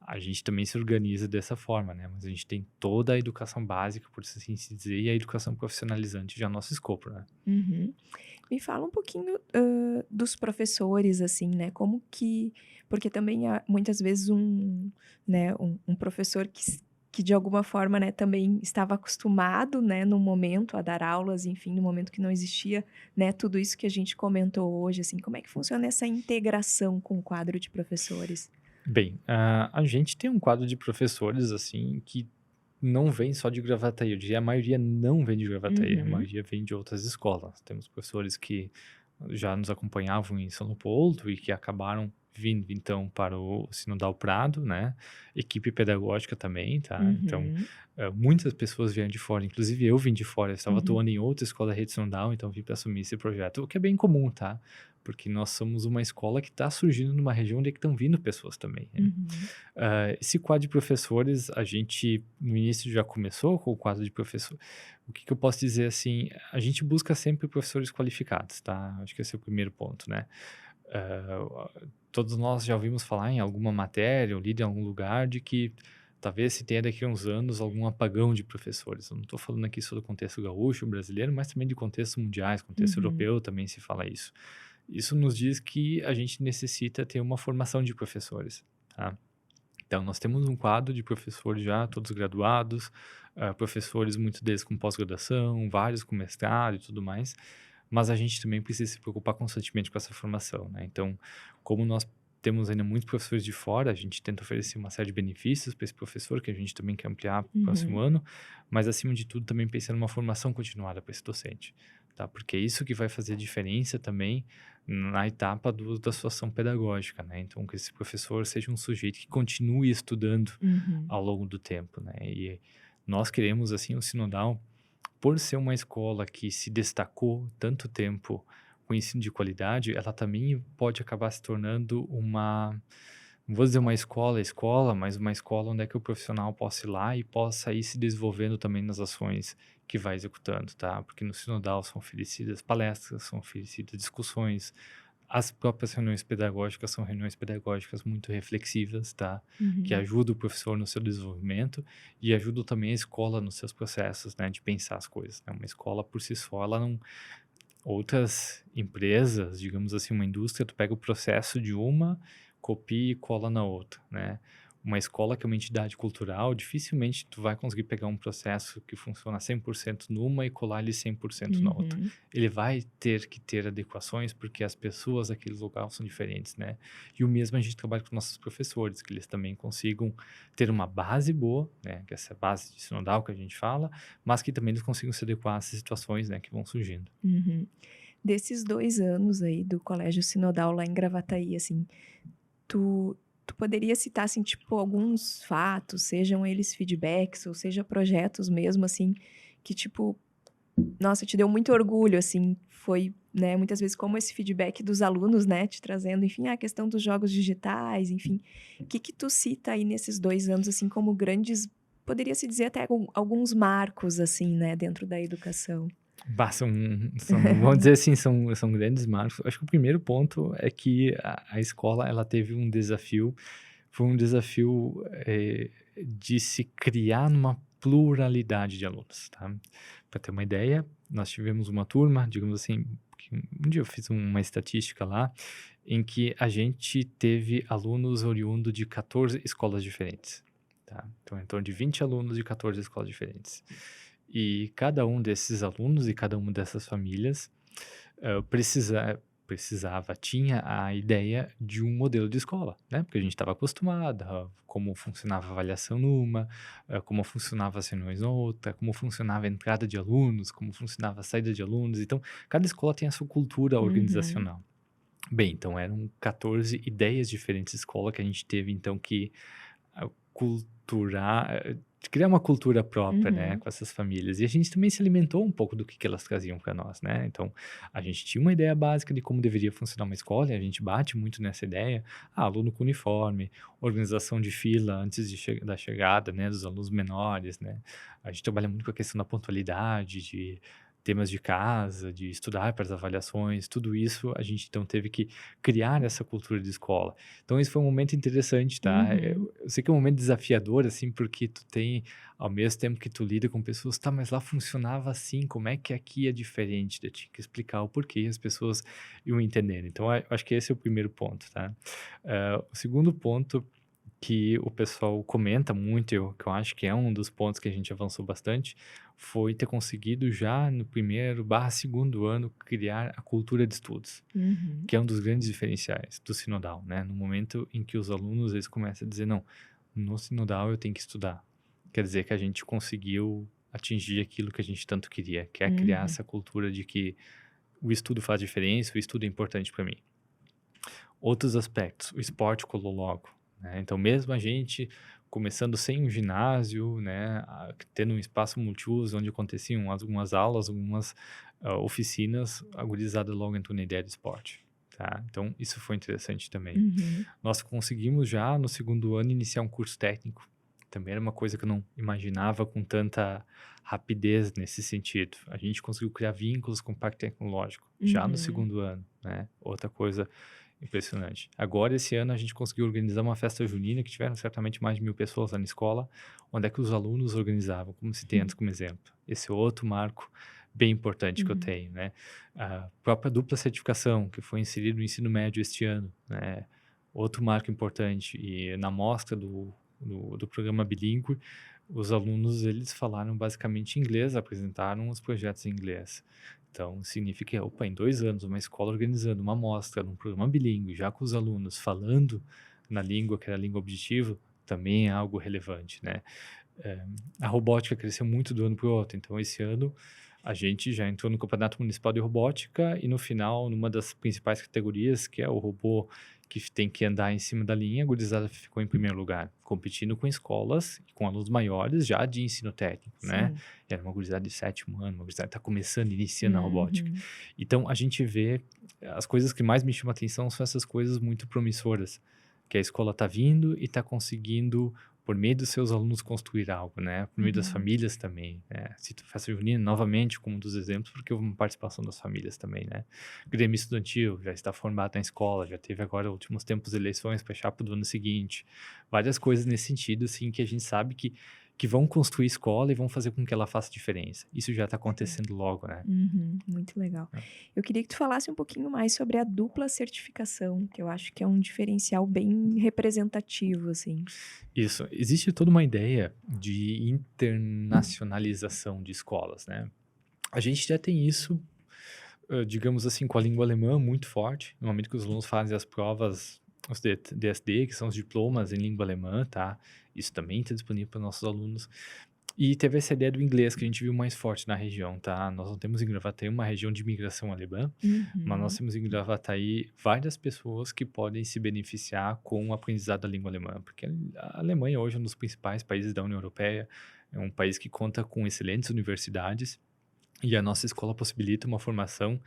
a gente também se organiza dessa forma, né? Mas a gente tem toda a educação básica, por assim se dizer, e a educação profissionalizante já no nosso escopo, né? Uhum. Me fala um pouquinho, dos professores, assim, né, como que porque também há muitas vezes né, um professor que de alguma forma, né, também estava acostumado, né, no momento a dar aulas, enfim, no momento que não existia, né, tudo isso que a gente comentou hoje, assim, como é que funciona essa integração com o quadro de professores? Bem, a gente tem um quadro de professores, assim, que não vem só de Gravataí, eu diria a maioria não vem de Gravataí, a Uhum, maioria vem de outras escolas. Temos professores que já nos acompanhavam em São Leopoldo e que acabaram vindo, então, para o Sinodal Prado, né? Equipe pedagógica também, tá? Então, uhum, muitas pessoas vieram de fora, inclusive eu vim de fora, eu estava uhum, atuando em outra escola da rede Sinodal, então vim para assumir esse projeto, o que é bem comum, tá? Porque nós somos uma escola que está surgindo numa região onde é que estão vindo pessoas também, né? uhum, Esse quadro de professores, a gente no início já começou com o quadro de professor. O que que eu posso dizer assim, a gente busca sempre professores qualificados, tá? Acho que esse é o primeiro ponto, né? Todos nós já ouvimos falar em alguma matéria ou lido em algum lugar de que talvez se tenha daqui a uns anos algum apagão de professores. Eu não estou falando aqui só do contexto gaúcho, brasileiro, mas também de contextos mundiais, contexto uhum, europeu também se fala isso. Isso nos diz que a gente necessita ter uma formação de professores, tá? Então, nós temos um quadro de professores já todos graduados, professores, muitos deles com pós-graduação, vários com mestrado e tudo mais, mas a gente também precisa se preocupar constantemente com essa formação, né? Então, como nós temos ainda muitos professores de fora, a gente tenta oferecer uma série de benefícios para esse professor, que a gente também quer ampliar para o próximo uhum, ano, mas acima de tudo também pensando numa formação continuada para esse docente, tá? Porque é isso que vai fazer a diferença também na etapa da sua ação pedagógica, né? Então, que esse professor seja um sujeito que continue estudando uhum, ao longo do tempo, né? E nós queremos, assim, o Sinodal, por ser uma escola que se destacou tanto tempo com ensino de qualidade, ela também pode acabar se tornando uma, não vou dizer uma escola, mas uma escola onde é que o profissional possa ir lá e possa ir se desenvolvendo também nas ações que vai executando, tá? Porque no Sinodal são oferecidas palestras, são oferecidas discussões, as próprias reuniões pedagógicas são reuniões pedagógicas muito reflexivas, tá? Que uhum, ajudam o professor no seu desenvolvimento e ajudam também a escola nos seus processos, né? De pensar as coisas, né? Uma escola por si só, ela não. Outras empresas, digamos assim, uma indústria, tu pega o processo de uma, copia e cola na outra, né? Uma escola que é uma entidade cultural, dificilmente tu vai conseguir pegar um processo que funciona 100% numa e colar ele 100% na outra. uhum, Ele vai ter que ter adequações porque as pessoas daquele local são diferentes, né? E o mesmo a gente trabalha com nossos professores, que eles também consigam ter uma base boa, né? Que é essa base de sinodal que a gente fala, mas que também eles consigam se adequar às situações, né, que vão surgindo. uhum. Desses 2 anos aí do colégio sinodal lá em Gravataí, assim, tu poderia citar, assim, tipo, alguns fatos, sejam eles feedbacks ou seja projetos mesmo, assim, que tipo, nossa, te deu muito orgulho, assim, foi, né, muitas vezes como esse feedback dos alunos, né, te trazendo, enfim, a questão dos jogos digitais, enfim. O que que tu cita aí nesses 2 anos, assim, como grandes poderia-se dizer até alguns marcos, assim, né, dentro da educação? Bah, vamos dizer assim, são grandes marcos. Acho que o primeiro ponto é que a escola, ela teve um desafio, foi um desafio, de se criar numa pluralidade de alunos, tá. Para ter uma ideia, nós tivemos uma turma, digamos assim, que um dia eu fiz uma estatística lá, em que a gente teve alunos oriundo de 14 escolas diferentes, tá. Então, em torno de 20 alunos de 14 escolas diferentes. E cada um desses alunos e cada uma dessas famílias, precisava, tinha a ideia de um modelo de escola, né, porque a gente estava acostumado a como funcionava a avaliação numa, como funcionava as reuniões na outra, como funcionava a entrada de alunos, como funcionava a saída de alunos, então cada escola tem a sua cultura Uhum, organizacional. Bem, então eram 14 ideias diferentes de escola que a gente teve então que culturar, criar uma cultura própria, né, uhum, com essas famílias. E a gente também se alimentou um pouco do que elas traziam para nós, né. Então, a gente tinha uma ideia básica de como deveria funcionar uma escola e a gente bate muito nessa ideia. Ah, aluno com uniforme, organização de fila antes da chegada, né, dos alunos menores, né. A gente trabalha muito com a questão da pontualidade, de temas de casa, de estudar para as avaliações, tudo isso a gente então teve que criar essa cultura de escola. Então esse foi um momento interessante, tá? uhum, Eu sei que é um momento desafiador, assim, porque tu tem, ao mesmo tempo que tu lida com pessoas, tá, mas lá funcionava assim, como é que aqui é diferente? Eu tinha que explicar o porquê e as pessoas iam entender. Então, eu acho que esse é o primeiro ponto, tá? O segundo ponto que o pessoal comenta muito, que eu acho que é um dos pontos que a gente avançou bastante, foi ter conseguido já no primeiro barra segundo ano criar a cultura de estudos, Uhum. que é um dos grandes diferenciais do Sinodal, né? No momento em que os alunos eles começam a dizer, não, no Sinodal eu tenho que estudar. Quer dizer que a gente conseguiu atingir aquilo que a gente tanto queria, que é criar Uhum. essa cultura de que o estudo faz diferença, o estudo é importante para mim. Outros aspectos, o esporte colou logo, né? Então, mesmo a gente começando sem um ginásio, né, tendo um espaço multiuso onde aconteciam algumas aulas, algumas oficinas, a gurizada logo entrou na ideia de esporte, tá? Então, isso foi interessante também. Uhum. Nós conseguimos já no segundo ano iniciar um curso técnico. Também era uma coisa que eu não imaginava com tanta rapidez nesse sentido. A gente conseguiu criar vínculos com o Parque Tecnológico já no Uhum. segundo ano, né? Outra coisa impressionante. Agora, esse ano, a gente conseguiu organizar uma festa junina que tiveram certamente mais de 1.000 pessoas lá na escola, onde é que os alunos organizavam, como se tem antes como exemplo. Esse é outro marco bem importante que eu Uhum. tenho, né? A própria dupla certificação, que foi inserida no ensino médio este ano, né? Outro marco importante. E na mostra do programa bilíngue, os alunos, eles falaram basicamente inglês, apresentaram os projetos em inglês. Então, significa que, opa, em 2 anos, uma escola organizando uma amostra num programa bilíngue, já com os alunos falando na língua, que era a língua objetivo, também é algo relevante, né? Eh, a robótica cresceu muito do ano para o outro, então esse ano a gente já entrou no Campeonato Municipal de Robótica e no final, numa das principais categorias, que é o robô que tem que andar em cima da linha, a gurizada ficou em primeiro lugar, competindo com escolas e com alunos maiores já de ensino técnico, né? Sim. Era uma gurizada de 7º ano, uma gurizada que está começando, iniciando a robótica. Uhum. Então, a gente vê, as coisas que mais me chamam a atenção são essas coisas muito promissoras, que a escola está vindo e está conseguindo, por meio dos seus alunos, construir algo, né? Por meio das Uhum. famílias também, né? Cito a festa junina novamente como um dos exemplos, porque houve uma participação das famílias também, né? O Grêmio Estudantil já está formado na escola, já teve agora, nos últimos tempos, eleições para a chapa do ano seguinte. Várias coisas nesse sentido, assim, que a gente sabe que vão construir escola e vão fazer com que ela faça diferença. Isso já está Sim. acontecendo logo, né? Uhum. Muito legal. É. Eu queria que tu falasse um pouquinho mais sobre a dupla certificação, que eu acho que é um diferencial bem representativo, assim. Isso. Existe toda uma ideia de internacionalização de escolas, né? A gente já tem isso, digamos assim, com a língua alemã muito forte, no momento que os alunos fazem as provas, os DSD, que são os diplomas em língua alemã, tá? Isso também está disponível para nossos alunos. E teve essa ideia do inglês que a gente viu mais forte na região, tá? Nós não temos em Gravataí uma região de imigração alemã, mas nós Uhum. temos em Gravataí várias pessoas que podem se beneficiar com o aprendizado da língua alemã, porque a Alemanha hoje é um dos principais países da União Europeia, é um país que conta com excelentes universidades, e a nossa escola possibilita uma formação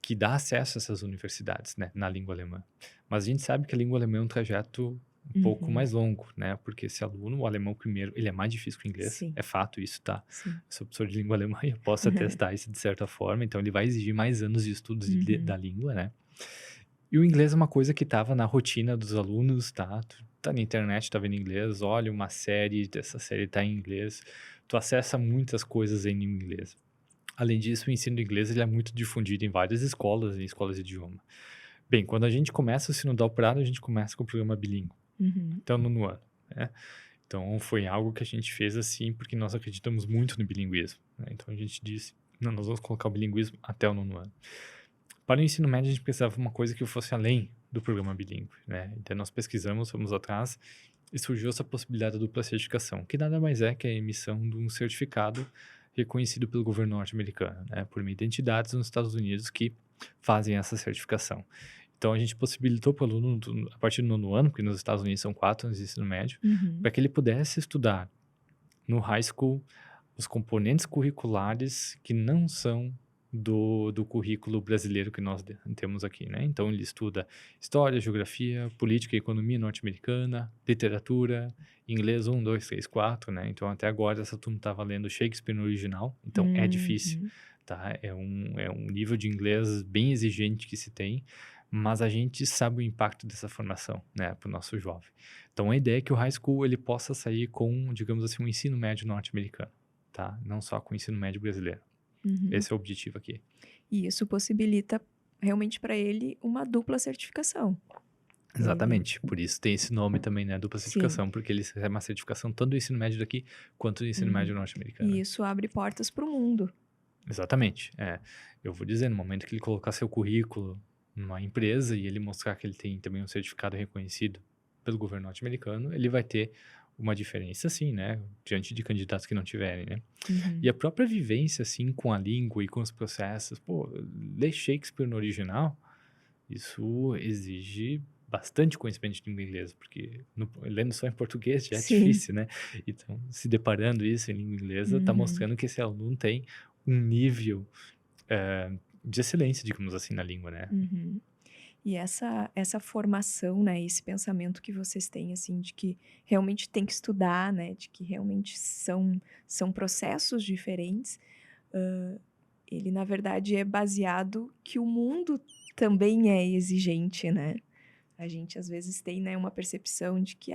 que dá acesso a essas universidades, né, na língua alemã. Mas a gente sabe que a língua alemã é um trajeto um pouco Uhum. mais longo, né, porque esse aluno, o alemão primeiro, ele é mais difícil que o inglês, Sim, é fato isso, tá? sim. Eu sou professor de língua alemã e eu posso atestar isso de certa forma, então ele vai exigir mais anos de estudos da Uhum. língua, né? E o inglês é uma coisa que estava na rotina dos alunos, tá? Tu tá na internet, tá vendo inglês, olha uma série, essa série tá em inglês, tu acessa muitas coisas em inglês. Além disso, o ensino do inglês ele é muito difundido em várias escolas, em escolas de idioma. Bem, quando a gente começa o Sinodal Prado, a gente começa com o programa bilíngue, Uhum. até o 9º ano, né? Então, foi algo que a gente fez assim, porque nós acreditamos muito no bilinguismo, né? Então, a gente disse, não, nós vamos colocar o bilinguismo até o 9º ano. Para o ensino médio, a gente precisava de uma coisa que fosse além do programa bilíngue, né? Então, nós pesquisamos, fomos atrás e surgiu essa possibilidade da dupla certificação, que nada mais é que a emissão de um certificado reconhecido pelo governo norte-americano, né? Por meio de entidades nos Estados Unidos que fazem essa certificação. Então, a gente possibilitou para o aluno, a partir do 9º ano, porque nos Estados Unidos são 4 anos de ensino médio, Uhum. para que ele pudesse estudar no high school os componentes curriculares que não são do currículo brasileiro que nós temos aqui, né? Então, ele estuda história, geografia, política e economia norte-americana, literatura, inglês 1, 2, 3, 4, né? Então, até agora, essa turma estava lendo Shakespeare no original, então é difícil, Uhum. tá? É um nível de inglês bem exigente que se tem, mas a gente sabe o impacto dessa formação, né, para o nosso jovem. Então, a ideia é que o high school ele possa sair com, digamos assim, um ensino médio norte-americano, tá? Não só com o ensino médio brasileiro. Uhum. Esse é o objetivo aqui. E isso possibilita realmente para ele uma dupla certificação. Ele Exatamente, por isso tem esse nome também, né, dupla sim. certificação, porque eles recebem uma certificação tanto do ensino médio daqui, quanto do ensino Uhum. médio E norte-americano. isso abre portas para o mundo. Exatamente, é. Eu vou dizer, no momento que ele colocar seu currículo numa empresa e ele mostrar que ele tem também um certificado reconhecido pelo governo norte-americano, ele vai ter uma diferença sim, né, diante de candidatos que não tiverem, né. E Uhum. a própria vivência, assim, com a língua e com os processos, pô, ler Shakespeare no original, isso exige bastante conhecimento de língua inglesa, porque lendo só em português já é Sim. difícil, né. Então, se deparando isso em língua inglesa, está Uhum. mostrando que esse aluno tem um nível, de excelência, digamos assim, na língua, né. Uhum. E essa formação, né, esse pensamento que vocês têm, assim, de que realmente tem que estudar, né, de que realmente são processos diferentes, ele na verdade é baseado que o mundo também é exigente, né. A gente às vezes tem, né, uma percepção de que,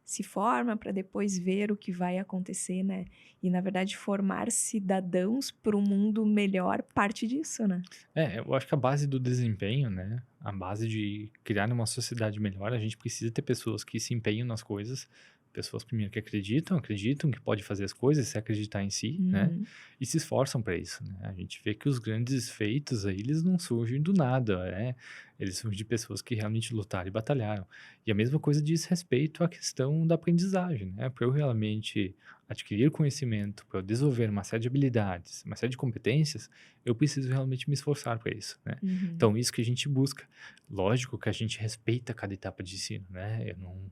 se forma para depois ver o que vai acontecer, né, e na verdade formar cidadãos para um mundo melhor parte disso, né. É, eu acho que a base do desempenho, né, a base de criar uma sociedade melhor, a gente precisa ter pessoas que se empenham nas coisas, pessoas primeiro que acreditam que pode fazer as coisas, se acreditar em si, né, Uhum. e se esforçam para isso, né. A gente vê que os grandes feitos aí, eles não surgem do nada, né, eles surgem de pessoas que realmente lutaram e batalharam. E a mesma coisa diz respeito à questão da aprendizagem, né, para eu realmente adquirir conhecimento, para eu desenvolver uma série de habilidades, uma série de competências, eu preciso realmente me esforçar para isso, né. Uhum. Então isso que a gente busca. Lógico que a gente respeita cada etapa de ensino, né, eu não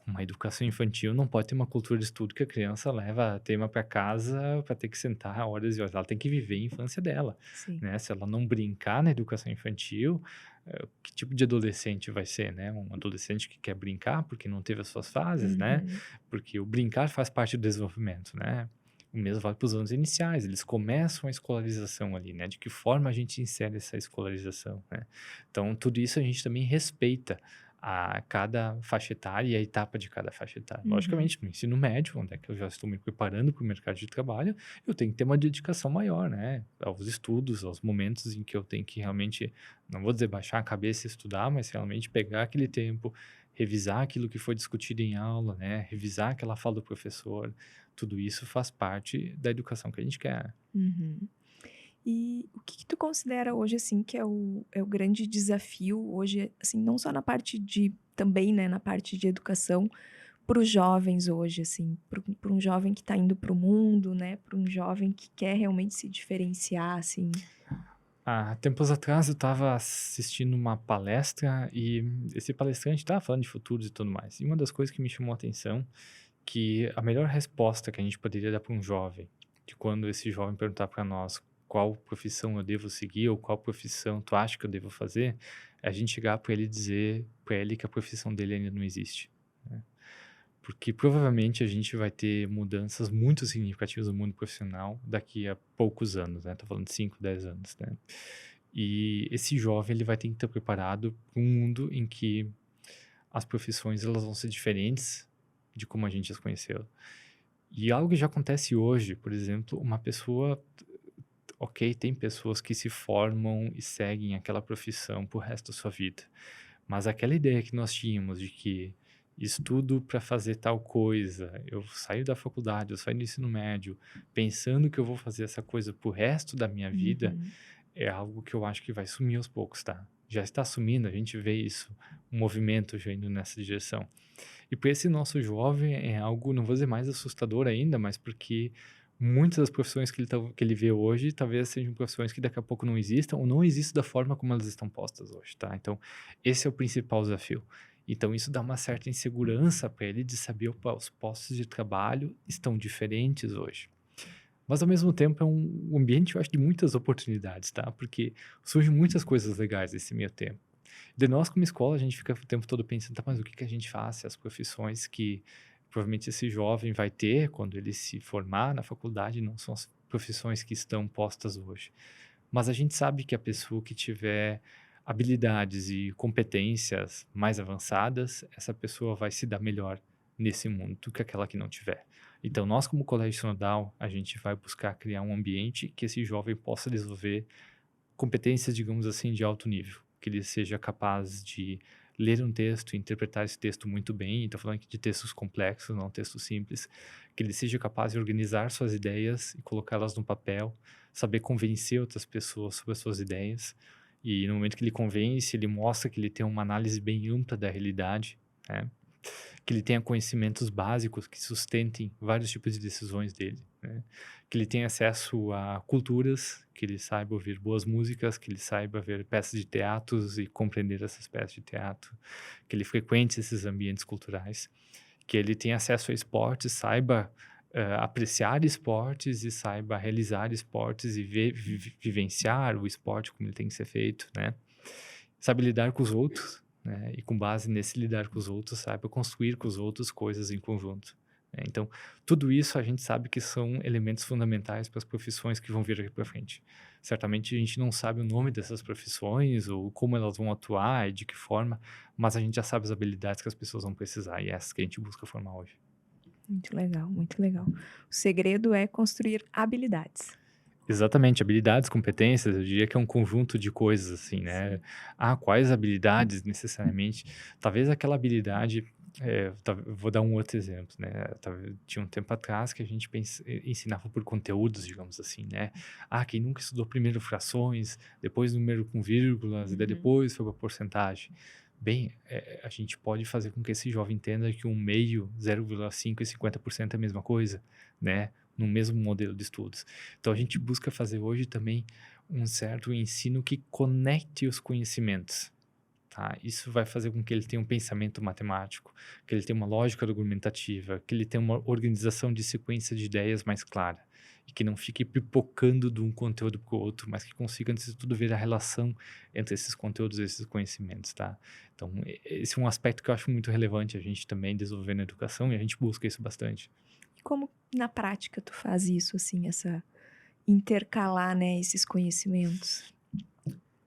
uma educação infantil não pode ter uma cultura de estudo que a criança leva tema para casa para ter que sentar horas e horas, ela tem que viver a infância dela, Sim. né, se ela não brincar na educação infantil, que tipo de adolescente vai ser, né, um adolescente que quer brincar porque não teve as suas fases, né, Uhum. porque o brincar faz parte do desenvolvimento, né. O mesmo vale para os anos iniciais, eles começam a escolarização ali, né, de que forma a gente insere essa escolarização, né. Então tudo isso a gente também respeita a cada faixa etária e a etapa de cada faixa etária. Uhum. Logicamente, no ensino médio, onde é que eu já estou me preparando para o mercado de trabalho, eu tenho que ter uma dedicação maior, né, aos estudos, aos momentos em que eu tenho que realmente, não vou dizer baixar a cabeça e estudar, mas realmente pegar aquele tempo, revisar aquilo que foi discutido em aula, né, revisar aquela fala do professor, tudo isso faz parte da educação que a gente quer. Uhum. E o que que tu considera hoje, assim, que é o grande desafio hoje, assim, não só na parte de também, né, na parte de educação, para os jovens hoje, assim, para um jovem que está indo para o mundo, né, para um jovem que quer realmente se diferenciar, assim? Há tempos atrás eu estava assistindo uma palestra e esse palestrante estava falando de futuros e tudo mais. E uma das coisas que me chamou a atenção, que a melhor resposta que a gente poderia dar para um jovem, de quando esse jovem perguntar para nós qual profissão eu devo seguir ou qual profissão tu acha que eu devo fazer, é a gente chegar para ele e dizer para ele que a profissão dele ainda não existe, né. Porque provavelmente a gente vai ter mudanças muito significativas no mundo profissional daqui a poucos anos, né, tô falando de 5, 10 anos, né. E esse jovem ele vai ter que estar preparado para um mundo em que as profissões elas vão ser diferentes de como a gente as conheceu. E algo que já acontece hoje, por exemplo, uma pessoa, ok, tem pessoas que se formam e seguem aquela profissão para o resto da sua vida, mas aquela ideia que nós tínhamos de que estudo para fazer tal coisa, eu saio da faculdade, eu saio do ensino médio, pensando que eu vou fazer essa coisa para o resto da minha vida, Uhum. é algo que eu acho que vai sumir aos poucos, tá? Já está sumindo, a gente vê isso, um movimento já indo nessa direção. E para esse nosso jovem é algo, não vou dizer mais assustador ainda, mas porque muitas das profissões que ele vê hoje talvez sejam profissões que daqui a pouco não existam ou não existem da forma como elas estão postas hoje, tá? Então, esse é o principal desafio. Então, isso dá uma certa insegurança para ele de saber, opa, os postos de trabalho estão diferentes hoje. Mas ao mesmo tempo é um ambiente, eu acho, de muitas oportunidades, tá? Porque surgem muitas coisas legais nesse meio tempo. De nós como escola, a gente fica o tempo todo pensando: "Tá, mas o que que a gente faz se as profissões que provavelmente esse jovem vai ter quando ele se formar na faculdade não são as profissões que estão postas hoje?". Mas a gente sabe que a pessoa que tiver habilidades e competências mais avançadas, essa pessoa vai se dar melhor nesse mundo do que aquela que não tiver. Então, nós, como Colégio Sinodal, a gente vai buscar criar um ambiente que esse jovem possa desenvolver competências, digamos assim, de alto nível, que ele seja capaz de ler um texto, interpretar esse texto muito bem, estou falando aqui de textos complexos, não textos simples, que ele seja capaz de organizar suas ideias e colocá-las no papel, saber convencer outras pessoas sobre as suas ideias, e no momento que ele convence, ele mostra que ele tem uma análise bem ampla da realidade, né? Que ele tenha conhecimentos básicos que sustentem vários tipos de decisões dele, né? Que ele tenha acesso a culturas, que ele saiba ouvir boas músicas, que ele saiba ver peças de teatros e compreender essas peças de teatro, que ele frequente esses ambientes culturais, que ele tenha acesso a esportes, saiba apreciar esportes e saiba realizar esportes e vivenciar o esporte como ele tem que ser feito, né? Sabe lidar com os outros, né? E com base nesse lidar com os outros, saiba construir com os outros coisas em conjunto, né? Então, tudo isso a gente sabe que são elementos fundamentais para as profissões que vão vir aqui para frente. Certamente a gente não sabe o nome dessas profissões ou como elas vão atuar e de que forma, mas a gente já sabe as habilidades que as pessoas vão precisar e é essas que a gente busca formar hoje. Muito legal, muito legal. O segredo é construir habilidades. Exatamente, habilidades, competências, eu diria que é um conjunto de coisas, assim, né? Sim. Ah, quais habilidades necessariamente? Talvez aquela habilidade, vou dar um outro exemplo, né? Tinha um tempo atrás que a gente ensinava por conteúdos, digamos assim, né? Ah, quem nunca estudou primeiro frações, depois número com vírgulas, e daí Uhum. depois sobre a porcentagem. Bem, a gente pode fazer com que esse jovem entenda que 1,5, 0,5 e 50% é a mesma coisa, né? No mesmo modelo de estudos. Então, a gente busca fazer hoje também um certo ensino que conecte os conhecimentos, tá? Isso vai fazer com que ele tenha um pensamento matemático, que ele tenha uma lógica argumentativa, que ele tenha uma organização de sequência de ideias mais clara e que não fique pipocando de um conteúdo para o outro, mas que consiga, antes de tudo, ver a relação entre esses conteúdos e esses conhecimentos, tá? Então, esse é um aspecto que eu acho muito relevante a gente também desenvolver na educação e a gente busca isso bastante. E como na prática tu faz isso, assim, essa intercalar, né, esses conhecimentos?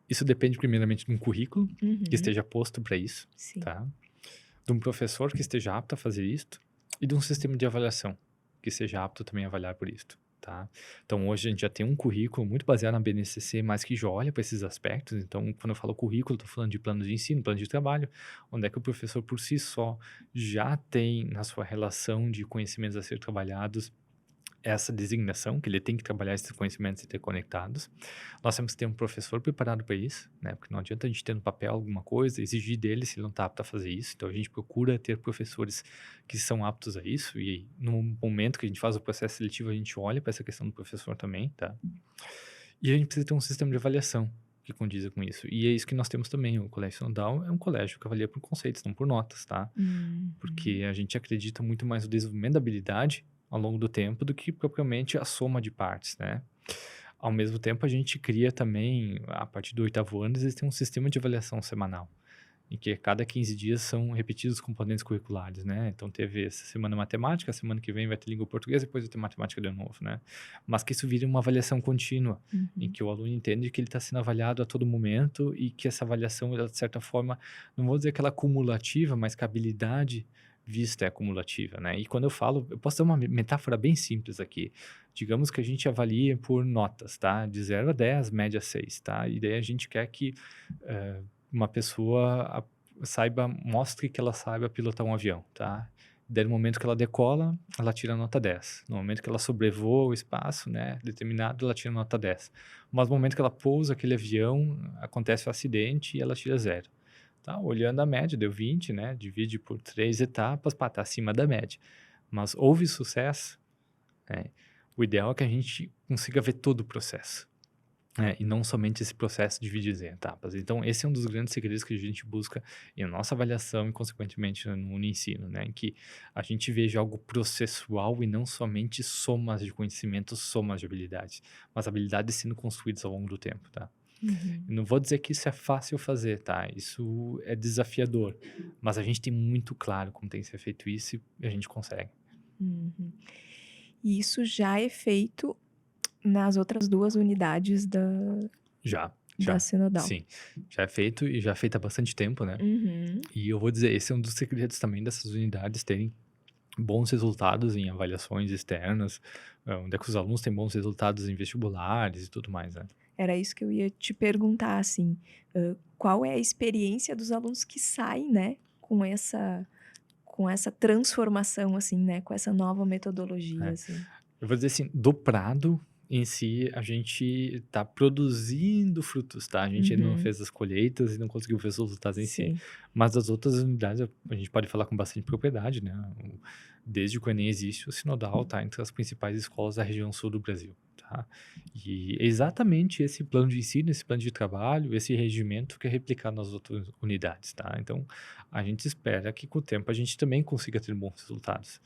Isso depende primeiramente de um currículo que Uhum. esteja posto para isso, Sim. tá? De um professor que esteja apto a fazer isto e de um sistema de avaliação que seja apto também a avaliar por isto, tá? Então hoje a gente já tem um currículo muito baseado na BNCC, mas que já olha para esses aspectos. Então, quando eu falo currículo, estou falando de plano de ensino, plano de trabalho, onde é que o professor por si só já tem na sua relação de conhecimentos a ser trabalhados essa designação, que ele tem que trabalhar esses conhecimentos interconectados. Nós temos que ter um professor preparado para isso, né? Porque não adianta a gente ter no papel alguma coisa, exigir dele se ele não está apto a fazer isso. Então, a gente procura ter professores que são aptos a isso e no momento que a gente faz o processo seletivo, a gente olha para essa questão do professor também, tá? E a gente precisa ter um sistema de avaliação que condiza com isso. E é isso que nós temos também. O Colégio Sinodal é um colégio que avalia por conceitos, não por notas, tá? Uhum. Porque a gente acredita muito mais no desenvolvimento da habilidade ao longo do tempo do que propriamente a soma de partes, né? Ao mesmo tempo, a gente cria também, a partir do 8º ano, existe um sistema de avaliação semanal, em que a cada 15 dias são repetidos os componentes curriculares, né? Então, teve essa semana matemática, a semana que vem vai ter língua portuguesa, depois vai ter matemática de novo, né? Mas que isso vire uma avaliação contínua, em Uhum. que o aluno entende que ele está sendo avaliado a todo momento e que essa avaliação, ela, de certa forma, não vou dizer que ela é cumulativa, mas que a habilidade vista é acumulativa, né? E quando eu falo, eu posso dar uma metáfora bem simples aqui. Digamos que a gente avalia por notas, tá? De 0 a 10, média 6, tá? E daí a gente quer que uma pessoa mostre que ela saiba pilotar um avião, tá? Daí no momento que ela decola, ela tira nota 10. No momento que ela sobrevoa o espaço, né, determinado, ela tira nota 10. Mas no momento que ela pousa aquele avião, acontece o acidente e ela tira 0. Tá? Olhando a média, deu 20, né? Divide por 3 etapas, pá, tá acima da média. Mas houve sucesso, né? O ideal é que a gente consiga ver todo o processo, né? E não somente esse processo dividido em etapas. Então, esse é um dos grandes segredos que a gente busca em nossa avaliação e, consequentemente, no ensino, né? Em que a gente veja algo processual e não somente somas de conhecimentos, somas de habilidades, mas habilidades sendo construídas ao longo do tempo, tá? Uhum. Eu não vou dizer que isso é fácil fazer, tá? Isso é desafiador, mas a gente tem muito claro como tem que ser feito isso e a gente consegue. Uhum. E isso já é feito nas outras 2 unidades Já, da já, Sinodal? sim. Já é feito e já é feito há bastante tempo, né? Uhum. E eu vou dizer, esse é um dos segredos também dessas unidades terem bons resultados em avaliações externas, onde é que os alunos têm bons resultados em vestibulares e tudo mais, né? era isso que eu ia te perguntar, assim, qual é a experiência dos alunos que saem, né, com essa transformação, assim, né, com essa nova metodologia, É. assim? Eu vou dizer assim, do Prado em si, a gente está produzindo frutos, tá? A gente ainda não Uhum. fez as colheitas e não conseguiu ver os resultados em si. Sim. Mas das outras unidades, a gente pode falar com bastante propriedade, né? Desde que o Enem existe, o Sinodal está entre as principais escolas da região sul do Brasil, tá? E é exatamente esse plano de ensino, esse plano de trabalho, esse regimento que é replicado nas outras unidades, tá? Então, a gente espera que com o tempo a gente também consiga ter bons resultados.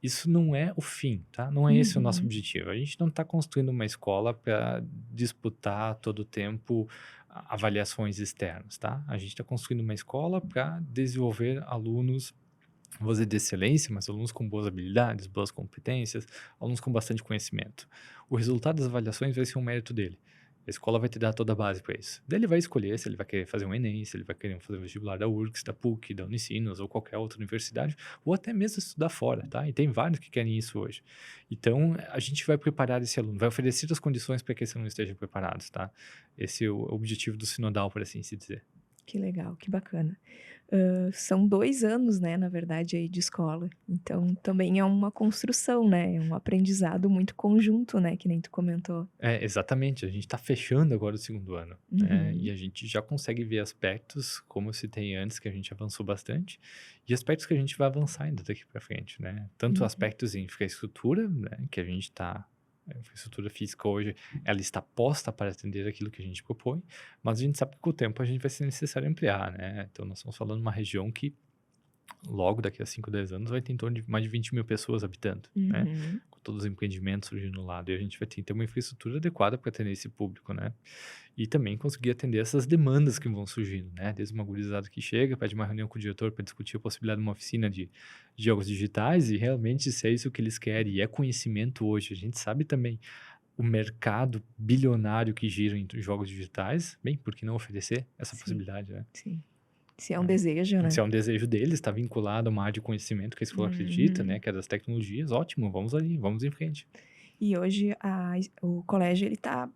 Isso não é o fim, tá? Não é esse o nosso Uhum. objetivo. A gente não está construindo uma escola para disputar todo o tempo avaliações externas, tá? A gente está construindo uma escola para desenvolver alunos, vou dizer de excelência, mas alunos com boas habilidades, boas competências, alunos com bastante conhecimento. O resultado das avaliações vai ser um mérito dele. A escola vai te dar toda a base para isso. Daí ele vai escolher se ele vai querer fazer um Enem, se ele vai querer fazer um vestibular da URGS, da PUC, da Unicinos ou qualquer outra universidade, ou até mesmo estudar fora, tá? E tem vários que querem isso hoje. Então, a gente vai preparar esse aluno, vai oferecer as condições para que esse aluno esteja preparado, tá? Esse é o objetivo do sinodal, por assim se dizer. Que legal, que bacana. São 2 anos, né, na verdade, aí de escola, então também é uma construção, né, é um aprendizado muito conjunto, né, que nem tu comentou. É, exatamente. A gente está fechando agora o segundo ano, né? E Uhum, a gente já consegue ver aspectos, como eu citei antes, que a gente avançou bastante, e aspectos que a gente vai avançar ainda daqui para frente, né? Tanto uhum. aspectos em infraestrutura, né? Que a gente está. A infraestrutura física hoje, ela está posta para atender aquilo que a gente propõe, mas a gente sabe que com o tempo a gente vai ser necessário ampliar, né? Então, nós estamos falando de uma região que logo daqui a 5, 10 anos vai ter em torno de mais de 20 mil pessoas habitando, né? Uhum. Com todos os empreendimentos surgindo lá. E a gente vai ter que ter uma infraestrutura adequada para atender esse público, né? E também conseguir atender essas demandas que vão surgindo, né? Desde uma gurizada que chega, pede uma reunião com o diretor para discutir a possibilidade de uma oficina de jogos digitais e realmente se é isso que eles querem. E é conhecimento hoje. A gente sabe também o mercado bilionário que gira em jogos digitais. Bem, por que não oferecer essa Sim, possibilidade, né? sim. Se é um desejo, Se né. é um desejo deles, está vinculado a uma área de conhecimento que a escola acredita, né, Uhum. que é das tecnologias, ótimo, vamos ali, vamos em frente. E hoje o colégio ele tá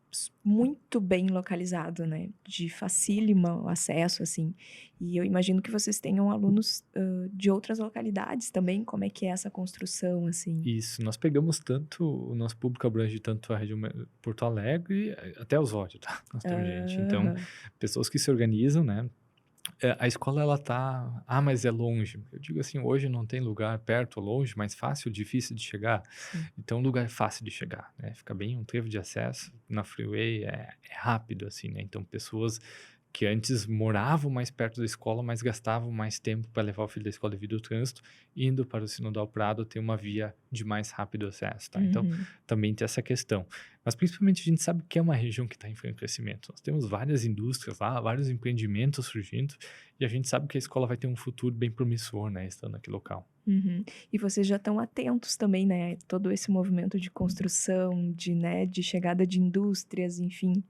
muito bem localizado, né, de facílimo acesso, assim. E eu imagino que vocês tenham alunos, de outras localidades também, como é que é essa construção, assim? Isso, nós pegamos tanto, o nosso público abrange tanto a região Porto Alegre, até Osório, tá? Nós temos gente. Então, Aham, pessoas que se organizam, né? A escola, ela tá, mas é longe. Eu digo assim, hoje não tem lugar perto ou longe, mais fácil, difícil de chegar. sim. Então, um lugar fácil de chegar, né? Fica bem um trevo de acesso na freeway, é rápido, assim, né? Então, pessoas que antes moravam mais perto da escola, mas gastavam mais tempo para levar o filho da escola devido ao trânsito, indo para o Sinodal Prado tem uma via de mais rápido acesso, tá? Então, Uhum. também tem essa questão. Mas, principalmente, a gente sabe que é uma região que está em franco crescimento. Nós temos várias indústrias lá, vários empreendimentos surgindo, e a gente sabe que a escola vai ter um futuro bem promissor, né, estando naquele local. Uhum. E vocês já estão atentos também, né, todo esse movimento de construção, de chegada de indústrias, enfim,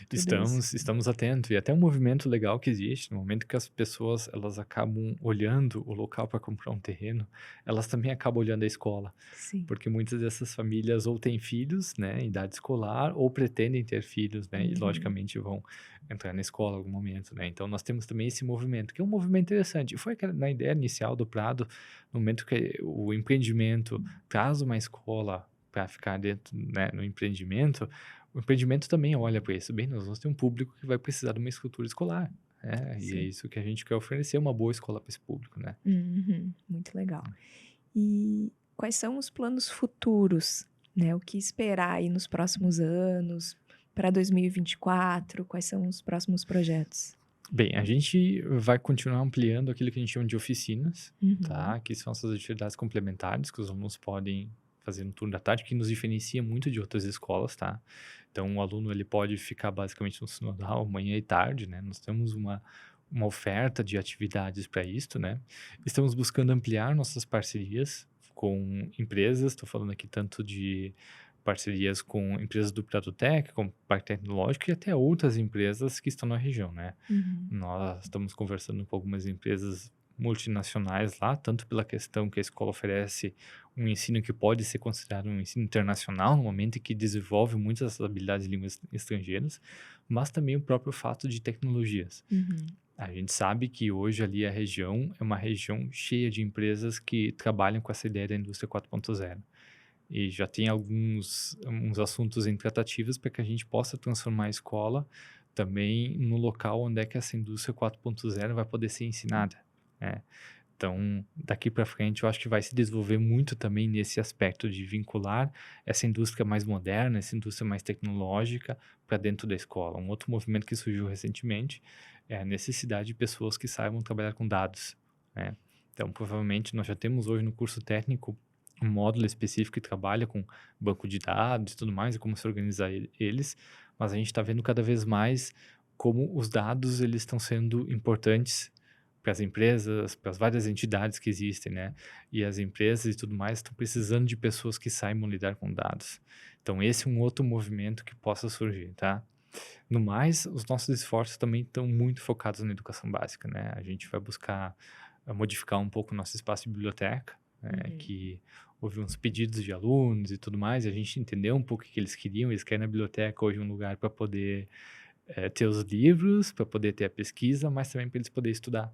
tudo isso. Estamos atentos e até um movimento legal que existe, no momento que as pessoas elas acabam olhando o local para comprar um terreno, elas também acabam olhando a escola, Sim. porque muitas dessas famílias ou têm filhos, né, em idade escolar, ou pretendem ter filhos, né, e Uhum. logicamente vão entrar na escola em algum momento, né. Então nós temos também esse movimento, que é um movimento interessante. E foi aquela na ideia inicial do Prado, no momento que o empreendimento traz uma escola para ficar dentro, né, no empreendimento, o empreendimento também olha para isso. Bem, nós vamos ter um público que vai precisar de uma estrutura escolar, né, e é Sim. isso que a gente quer oferecer, uma boa escola para esse público, né. Uhum. Muito legal. E quais são os planos futuros, né, o que esperar aí nos próximos anos, para 2024, quais são os próximos projetos? Bem, a gente vai continuar ampliando aquilo que a gente chama de oficinas, Uhum. tá, que são essas atividades complementares que os alunos podem fazer no turno da tarde, que nos diferencia muito de outras escolas, tá. Então o aluno ele pode ficar basicamente no sinodal manhã e tarde, né, nós temos uma oferta de atividades para isto, né. Estamos buscando ampliar nossas parcerias com empresas, estou falando aqui tanto de parcerias com empresas do Pratotec, como Parque Tecnológico e até outras empresas que estão na região, né. Uhum. Nós estamos conversando com algumas empresas multinacionais lá, tanto pela questão que a escola oferece um ensino que pode ser considerado um ensino internacional, no momento em que desenvolve muitas dessas habilidades de línguas estrangeiras, mas também o próprio fato de tecnologias. Uhum. A gente sabe que hoje ali a região é uma região cheia de empresas que trabalham com essa ideia da indústria 4.0. E já tem alguns uns assuntos em tratativas para que a gente possa transformar a escola também no local onde é que essa indústria 4.0 vai poder ser ensinada, né. Então, daqui para frente, eu acho que vai se desenvolver muito também nesse aspecto de vincular essa indústria mais moderna, essa indústria mais tecnológica para dentro da escola. Um outro movimento que surgiu recentemente é a necessidade de pessoas que saibam trabalhar com dados, né. Então, provavelmente, nós já temos hoje no curso técnico um módulo específico que trabalha com banco de dados e tudo mais, e como se organizar eles, mas a gente está vendo cada vez mais como os dados eles estão sendo importantes para as empresas, para as várias entidades que existem, né? E as empresas e tudo mais estão precisando de pessoas que saibam lidar com dados. Então, esse é um outro movimento que possa surgir, tá? No mais, os nossos esforços também estão muito focados na educação básica, né? A gente vai buscar modificar um pouco o nosso espaço de biblioteca, né? Uhum. Que houve uns pedidos de alunos e tudo mais, e a gente entendeu um pouco o que eles queriam. Eles querem na biblioteca hoje um lugar para poder ter os livros, para poder ter a pesquisa, mas também para eles poderem estudar.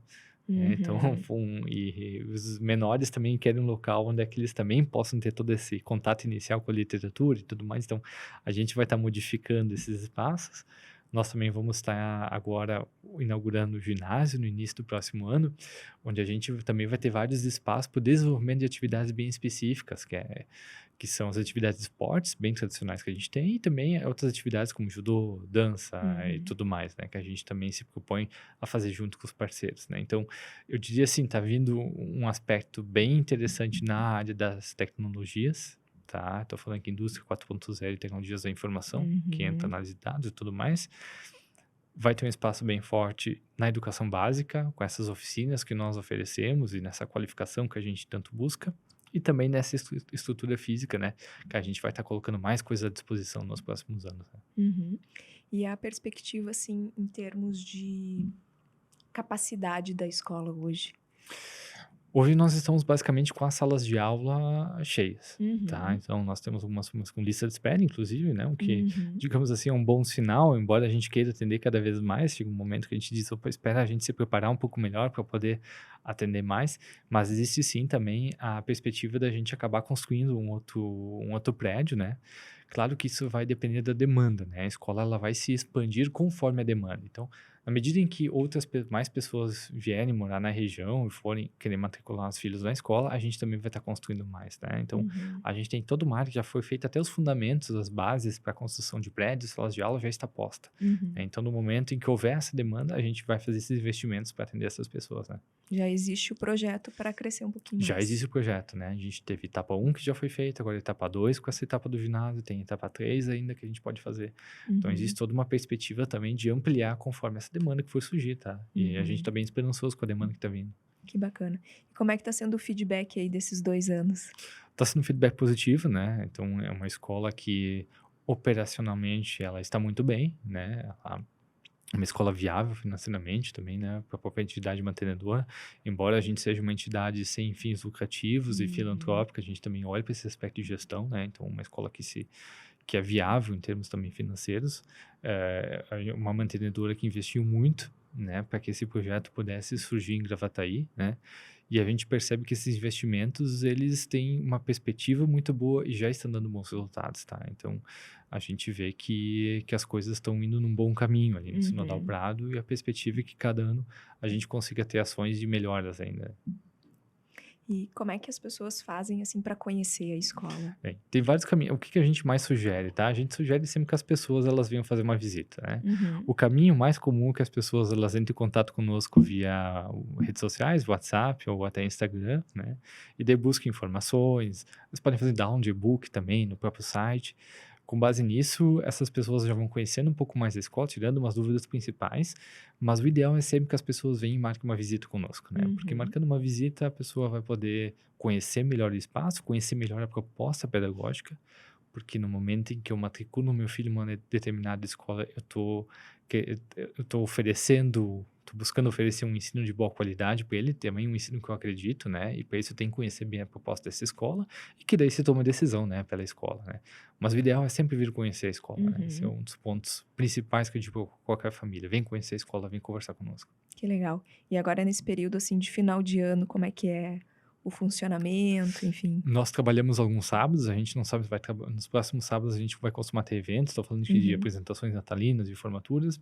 Então, Uhum. e os menores também querem um local onde é que eles também possam ter todo esse contato inicial com a literatura e tudo mais. Então, a gente vai estar modificando esses espaços. Nós também vamos estar agora inaugurando o ginásio no início do próximo ano, onde a gente também vai ter vários espaços para o desenvolvimento de atividades bem específicas, que são as atividades de esportes bem tradicionais que a gente tem, e também outras atividades como judô, dança e Uhum. tudo mais, né, que a gente também se propõe a fazer junto com os parceiros, né. Então, eu diria assim, tá vindo um aspecto bem interessante na área das tecnologias, tá. Tô falando aqui indústria 4.0 e tecnologias da informação, que entra Uhum. análise de dados e tudo mais. Vai ter um espaço bem forte na educação básica, com essas oficinas que nós oferecemos e nessa qualificação que a gente tanto busca, e também nessa estrutura física, né, que a gente vai estar colocando mais coisas à disposição nos próximos anos, né. Uhum. E a perspectiva, assim, em termos de capacidade da escola hoje? Hoje nós estamos basicamente com as salas de aula cheias, tá? Uhum. Então nós temos algumas turmas com lista de espera, inclusive, né? O que, Uhum. digamos assim, é um bom sinal, embora a gente queira atender cada vez mais. Chega um momento que a gente diz, opa, espera a gente se preparar um pouco melhor para poder atender mais. Mas existe sim também a perspectiva da gente acabar construindo um outro prédio, né? Claro que isso vai depender da demanda, né? A escola ela vai se expandir conforme a demanda. Então, na medida em que mais pessoas vierem morar na região e forem querer matricular os filhos na escola, a gente também vai estar construindo mais, né? Então, Uhum. a gente tem toda uma área que já foi feita, até os fundamentos, as bases para a construção de prédios, salas de aula já está posta, Uhum. né? Então, no momento em que houver essa demanda, a gente vai fazer esses investimentos para atender essas pessoas, né? Já existe o projeto para crescer um pouquinho Já mais. existe o projeto, né? A gente teve etapa um que já foi feita, agora etapa 2 com essa etapa do ginásio, tem etapa 3 ainda que a gente pode fazer. Então existe Uhum. toda uma perspectiva também de ampliar conforme essa demanda que for surgir, tá? E a gente Uhum. tá bem esperançoso com a demanda que tá vindo. Que bacana. E como é que tá sendo o feedback aí desses 2 anos? Tá sendo feedback positivo, né? Então é uma escola que operacionalmente ela está muito bem, né? É uma escola viável financeiramente também, né, para a própria entidade mantenedora. Embora a gente seja uma entidade sem fins lucrativos e Uhum. filantrópica, a gente também olha para esse aspecto de gestão, né, então uma escola que é viável em termos também financeiros, uma mantenedora que investiu muito, né, para que esse projeto pudesse surgir em Gravataí, né, e a gente percebe que esses investimentos, eles têm uma perspectiva muito boa e já estão dando bons resultados, tá. Então, a gente vê que as coisas estão indo num bom caminho ali no Sinodal Uhum. Prado, e a perspectiva é que cada ano a gente consiga ter ações de melhoras ainda. E como é que as pessoas fazem, assim, para conhecer a escola? Bem, tem vários caminhos. O que que a gente mais sugere, tá? A gente sugere sempre que as pessoas elas venham fazer uma visita, né? Uhum. O caminho mais comum é que as pessoas elas entrem em contato conosco via redes sociais, WhatsApp ou até Instagram, né? E daí busquem informações. Eles podem fazer download de e-book também no próprio site. Com base nisso, essas pessoas já vão conhecendo um pouco mais da escola, tirando umas dúvidas principais, mas o ideal é sempre que as pessoas venham e marquem uma visita conosco, né? Porque Uhum. marcando uma visita, a pessoa vai poder conhecer melhor o espaço, conhecer melhor a proposta pedagógica, porque no momento em que eu matriculo meu filho em uma determinada escola, eu tô oferecendo, tô buscando oferecer um ensino de boa qualidade para ele, também um ensino que eu acredito, né? E para isso eu tenho que conhecer bem a proposta dessa escola e que daí se toma a decisão, né, pela escola, né? Mas o ideal é sempre vir conhecer a escola, né? Esse é Uhum. um dos pontos principais que eu digo pra qualquer família. Vem conhecer a escola, vem conversar conosco. Que legal. E agora nesse período, assim, de final de ano, como é que é o funcionamento, enfim? Nós trabalhamos alguns sábados, a gente não sabe se vai trabalhar. Nos próximos sábados a gente vai costumar ter eventos, estou falando de Uhum. apresentações natalinas e formaturas.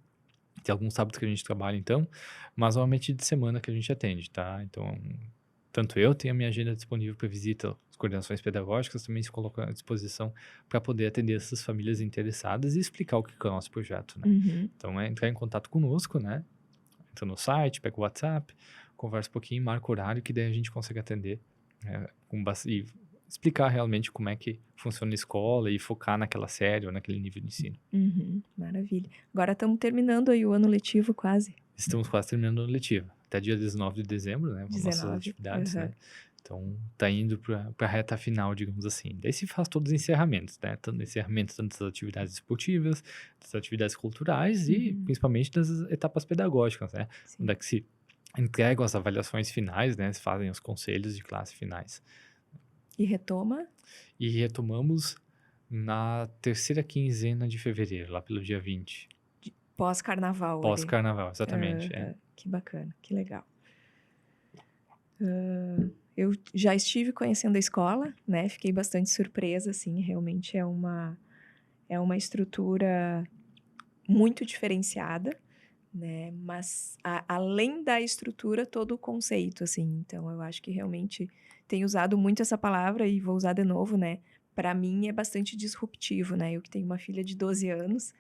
Tem alguns sábados que a gente trabalha então, mas normalmente de semana que a gente atende, tá? Então, tanto eu tenho a minha agenda disponível para visita, as coordenações pedagógicas também se colocam à disposição para poder atender essas famílias interessadas e explicar o que é o nosso projeto, né? Uhum. Então, é entrar em contato conosco, né? Entra no site, pega o WhatsApp, conversa um pouquinho, marca o horário que daí a gente consegue atender, e explicar realmente como é que funciona a escola e focar naquela série ou naquele nível de ensino. Uhum. Maravilha. Agora estamos terminando aí o ano letivo quase. Estamos quase terminando o ano letivo. Até dia 19 de dezembro, né, as nossas 19. atividades, Aham. né. Então, tá indo para a reta final, digamos assim. Daí se faz todos os encerramentos, né, tanto encerramento tanto das atividades esportivas, das atividades culturais e Uhum. principalmente das etapas pedagógicas, né, onde Sim. é que se entregam as avaliações finais, né, se fazem os conselhos de classe finais. E retoma E retomamos na terceira quinzena de fevereiro, lá pelo dia 20, pós-carnaval ali. pós-carnaval, exatamente, é. Aham. Que bacana, que legal. Eu já estive conhecendo a escola, né, fiquei bastante surpresa, assim, realmente é uma estrutura muito diferenciada, né, mas além da estrutura, todo o conceito, assim, então eu acho que realmente tenho usado muito essa palavra e vou usar de novo, né, para mim é bastante disruptivo, né, eu que tenho uma filha de 12 anos,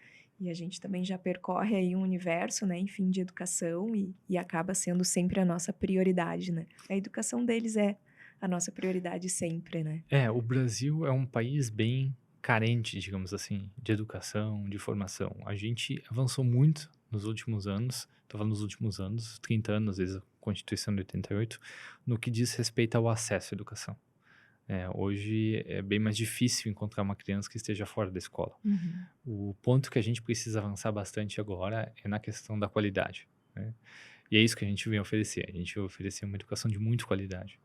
e a gente também já percorre aí um universo, né, enfim, de educação e acaba sendo sempre a nossa prioridade, né. A educação deles é a nossa prioridade sempre, né. É, o Brasil é um país bem carente, digamos assim, de educação, de formação. A gente avançou muito nos últimos anos, tô falando nos últimos anos, 30 anos, desde a Constituição de 88, no que diz respeito ao acesso à educação. Hoje é bem mais difícil encontrar uma criança que esteja fora da escola. Uhum. O ponto que a gente precisa avançar bastante agora é na questão da qualidade, né? E é isso que a gente vem oferecer. A gente vai oferecer uma educação de muita qualidade.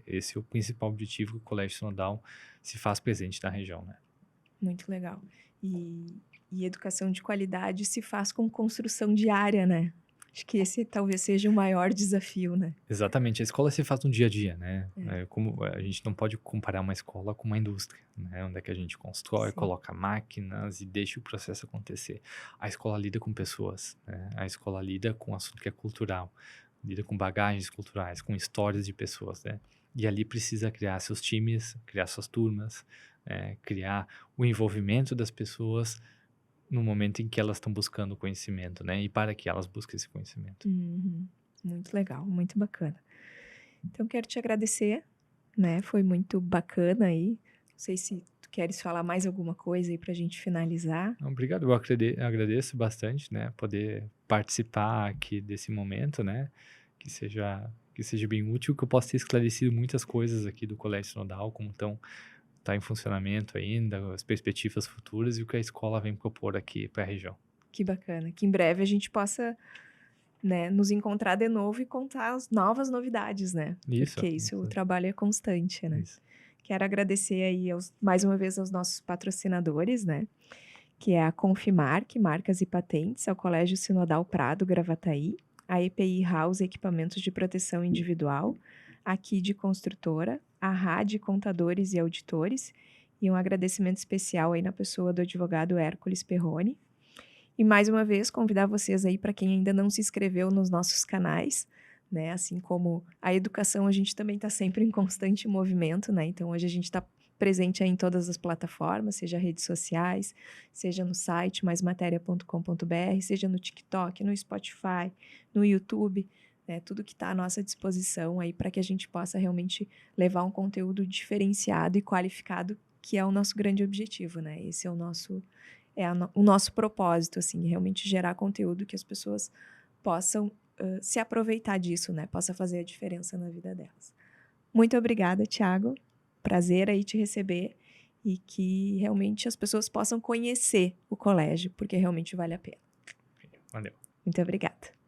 Esse é o principal objetivo que o Colégio Sinodal se faz presente na região, né? Muito legal. E educação de qualidade se faz com construção diária, né. Acho que esse talvez seja o maior desafio, né. Exatamente, a escola se faz no dia a dia, né? É, Como a gente não pode comparar uma escola com uma indústria, né? Onde é que a gente constrói, sim. coloca máquinas e deixa o processo acontecer. A escola lida com pessoas, né? A escola lida com assunto que é cultural, lida com bagagens culturais, com histórias de pessoas, né? E ali precisa criar seus times, criar suas turmas, criar o envolvimento das pessoas no momento em que elas estão buscando conhecimento, né? E para que elas busquem esse conhecimento. Uhum. Muito legal, muito bacana. Então quero te agradecer, né, foi muito bacana aí. Não sei se tu queres falar mais alguma coisa aí pra gente finalizar. Não, obrigado, eu agradeço bastante, né, poder participar aqui desse momento, né, que seja bem útil, que eu possa ter esclarecido muitas coisas aqui do Colégio Sinodal, como tá em funcionamento ainda, as perspectivas futuras e o que a escola vem propor aqui para a região. Que bacana, que em breve a gente possa, né, nos encontrar de novo e contar as novas novidades, né, Isso, porque isso, o isso, trabalho é constante, né. isso. Quero agradecer aí mais uma vez aos nossos patrocinadores, né, que é a Confimark, Marcas e Patentes, ao Colégio Sinodal Prado, Gravataí, a EPI House Equipamentos de Proteção Individual, a KID Construtora, a RAD Contadores e Auditores, e um agradecimento especial aí na pessoa do advogado Hércules Perrone. E mais uma vez convidar vocês aí para quem ainda não se inscreveu nos nossos canais, né, assim como a educação, a gente também está sempre em constante movimento, né, então hoje a gente está presente aí em todas as plataformas, seja redes sociais, seja no site maismateria.com.br, seja no TikTok, no Spotify, no YouTube, né, tudo que está à nossa disposição aí para que a gente possa realmente levar um conteúdo diferenciado e qualificado, que é o nosso grande objetivo, né, esse é o nosso propósito, assim, realmente gerar conteúdo que as pessoas possam se aproveitar disso, né? Possa fazer a diferença na vida delas. Muito obrigada, Thiago. Prazer aí te receber e que realmente as pessoas possam conhecer o colégio, porque realmente vale a pena. Valeu. Muito obrigada.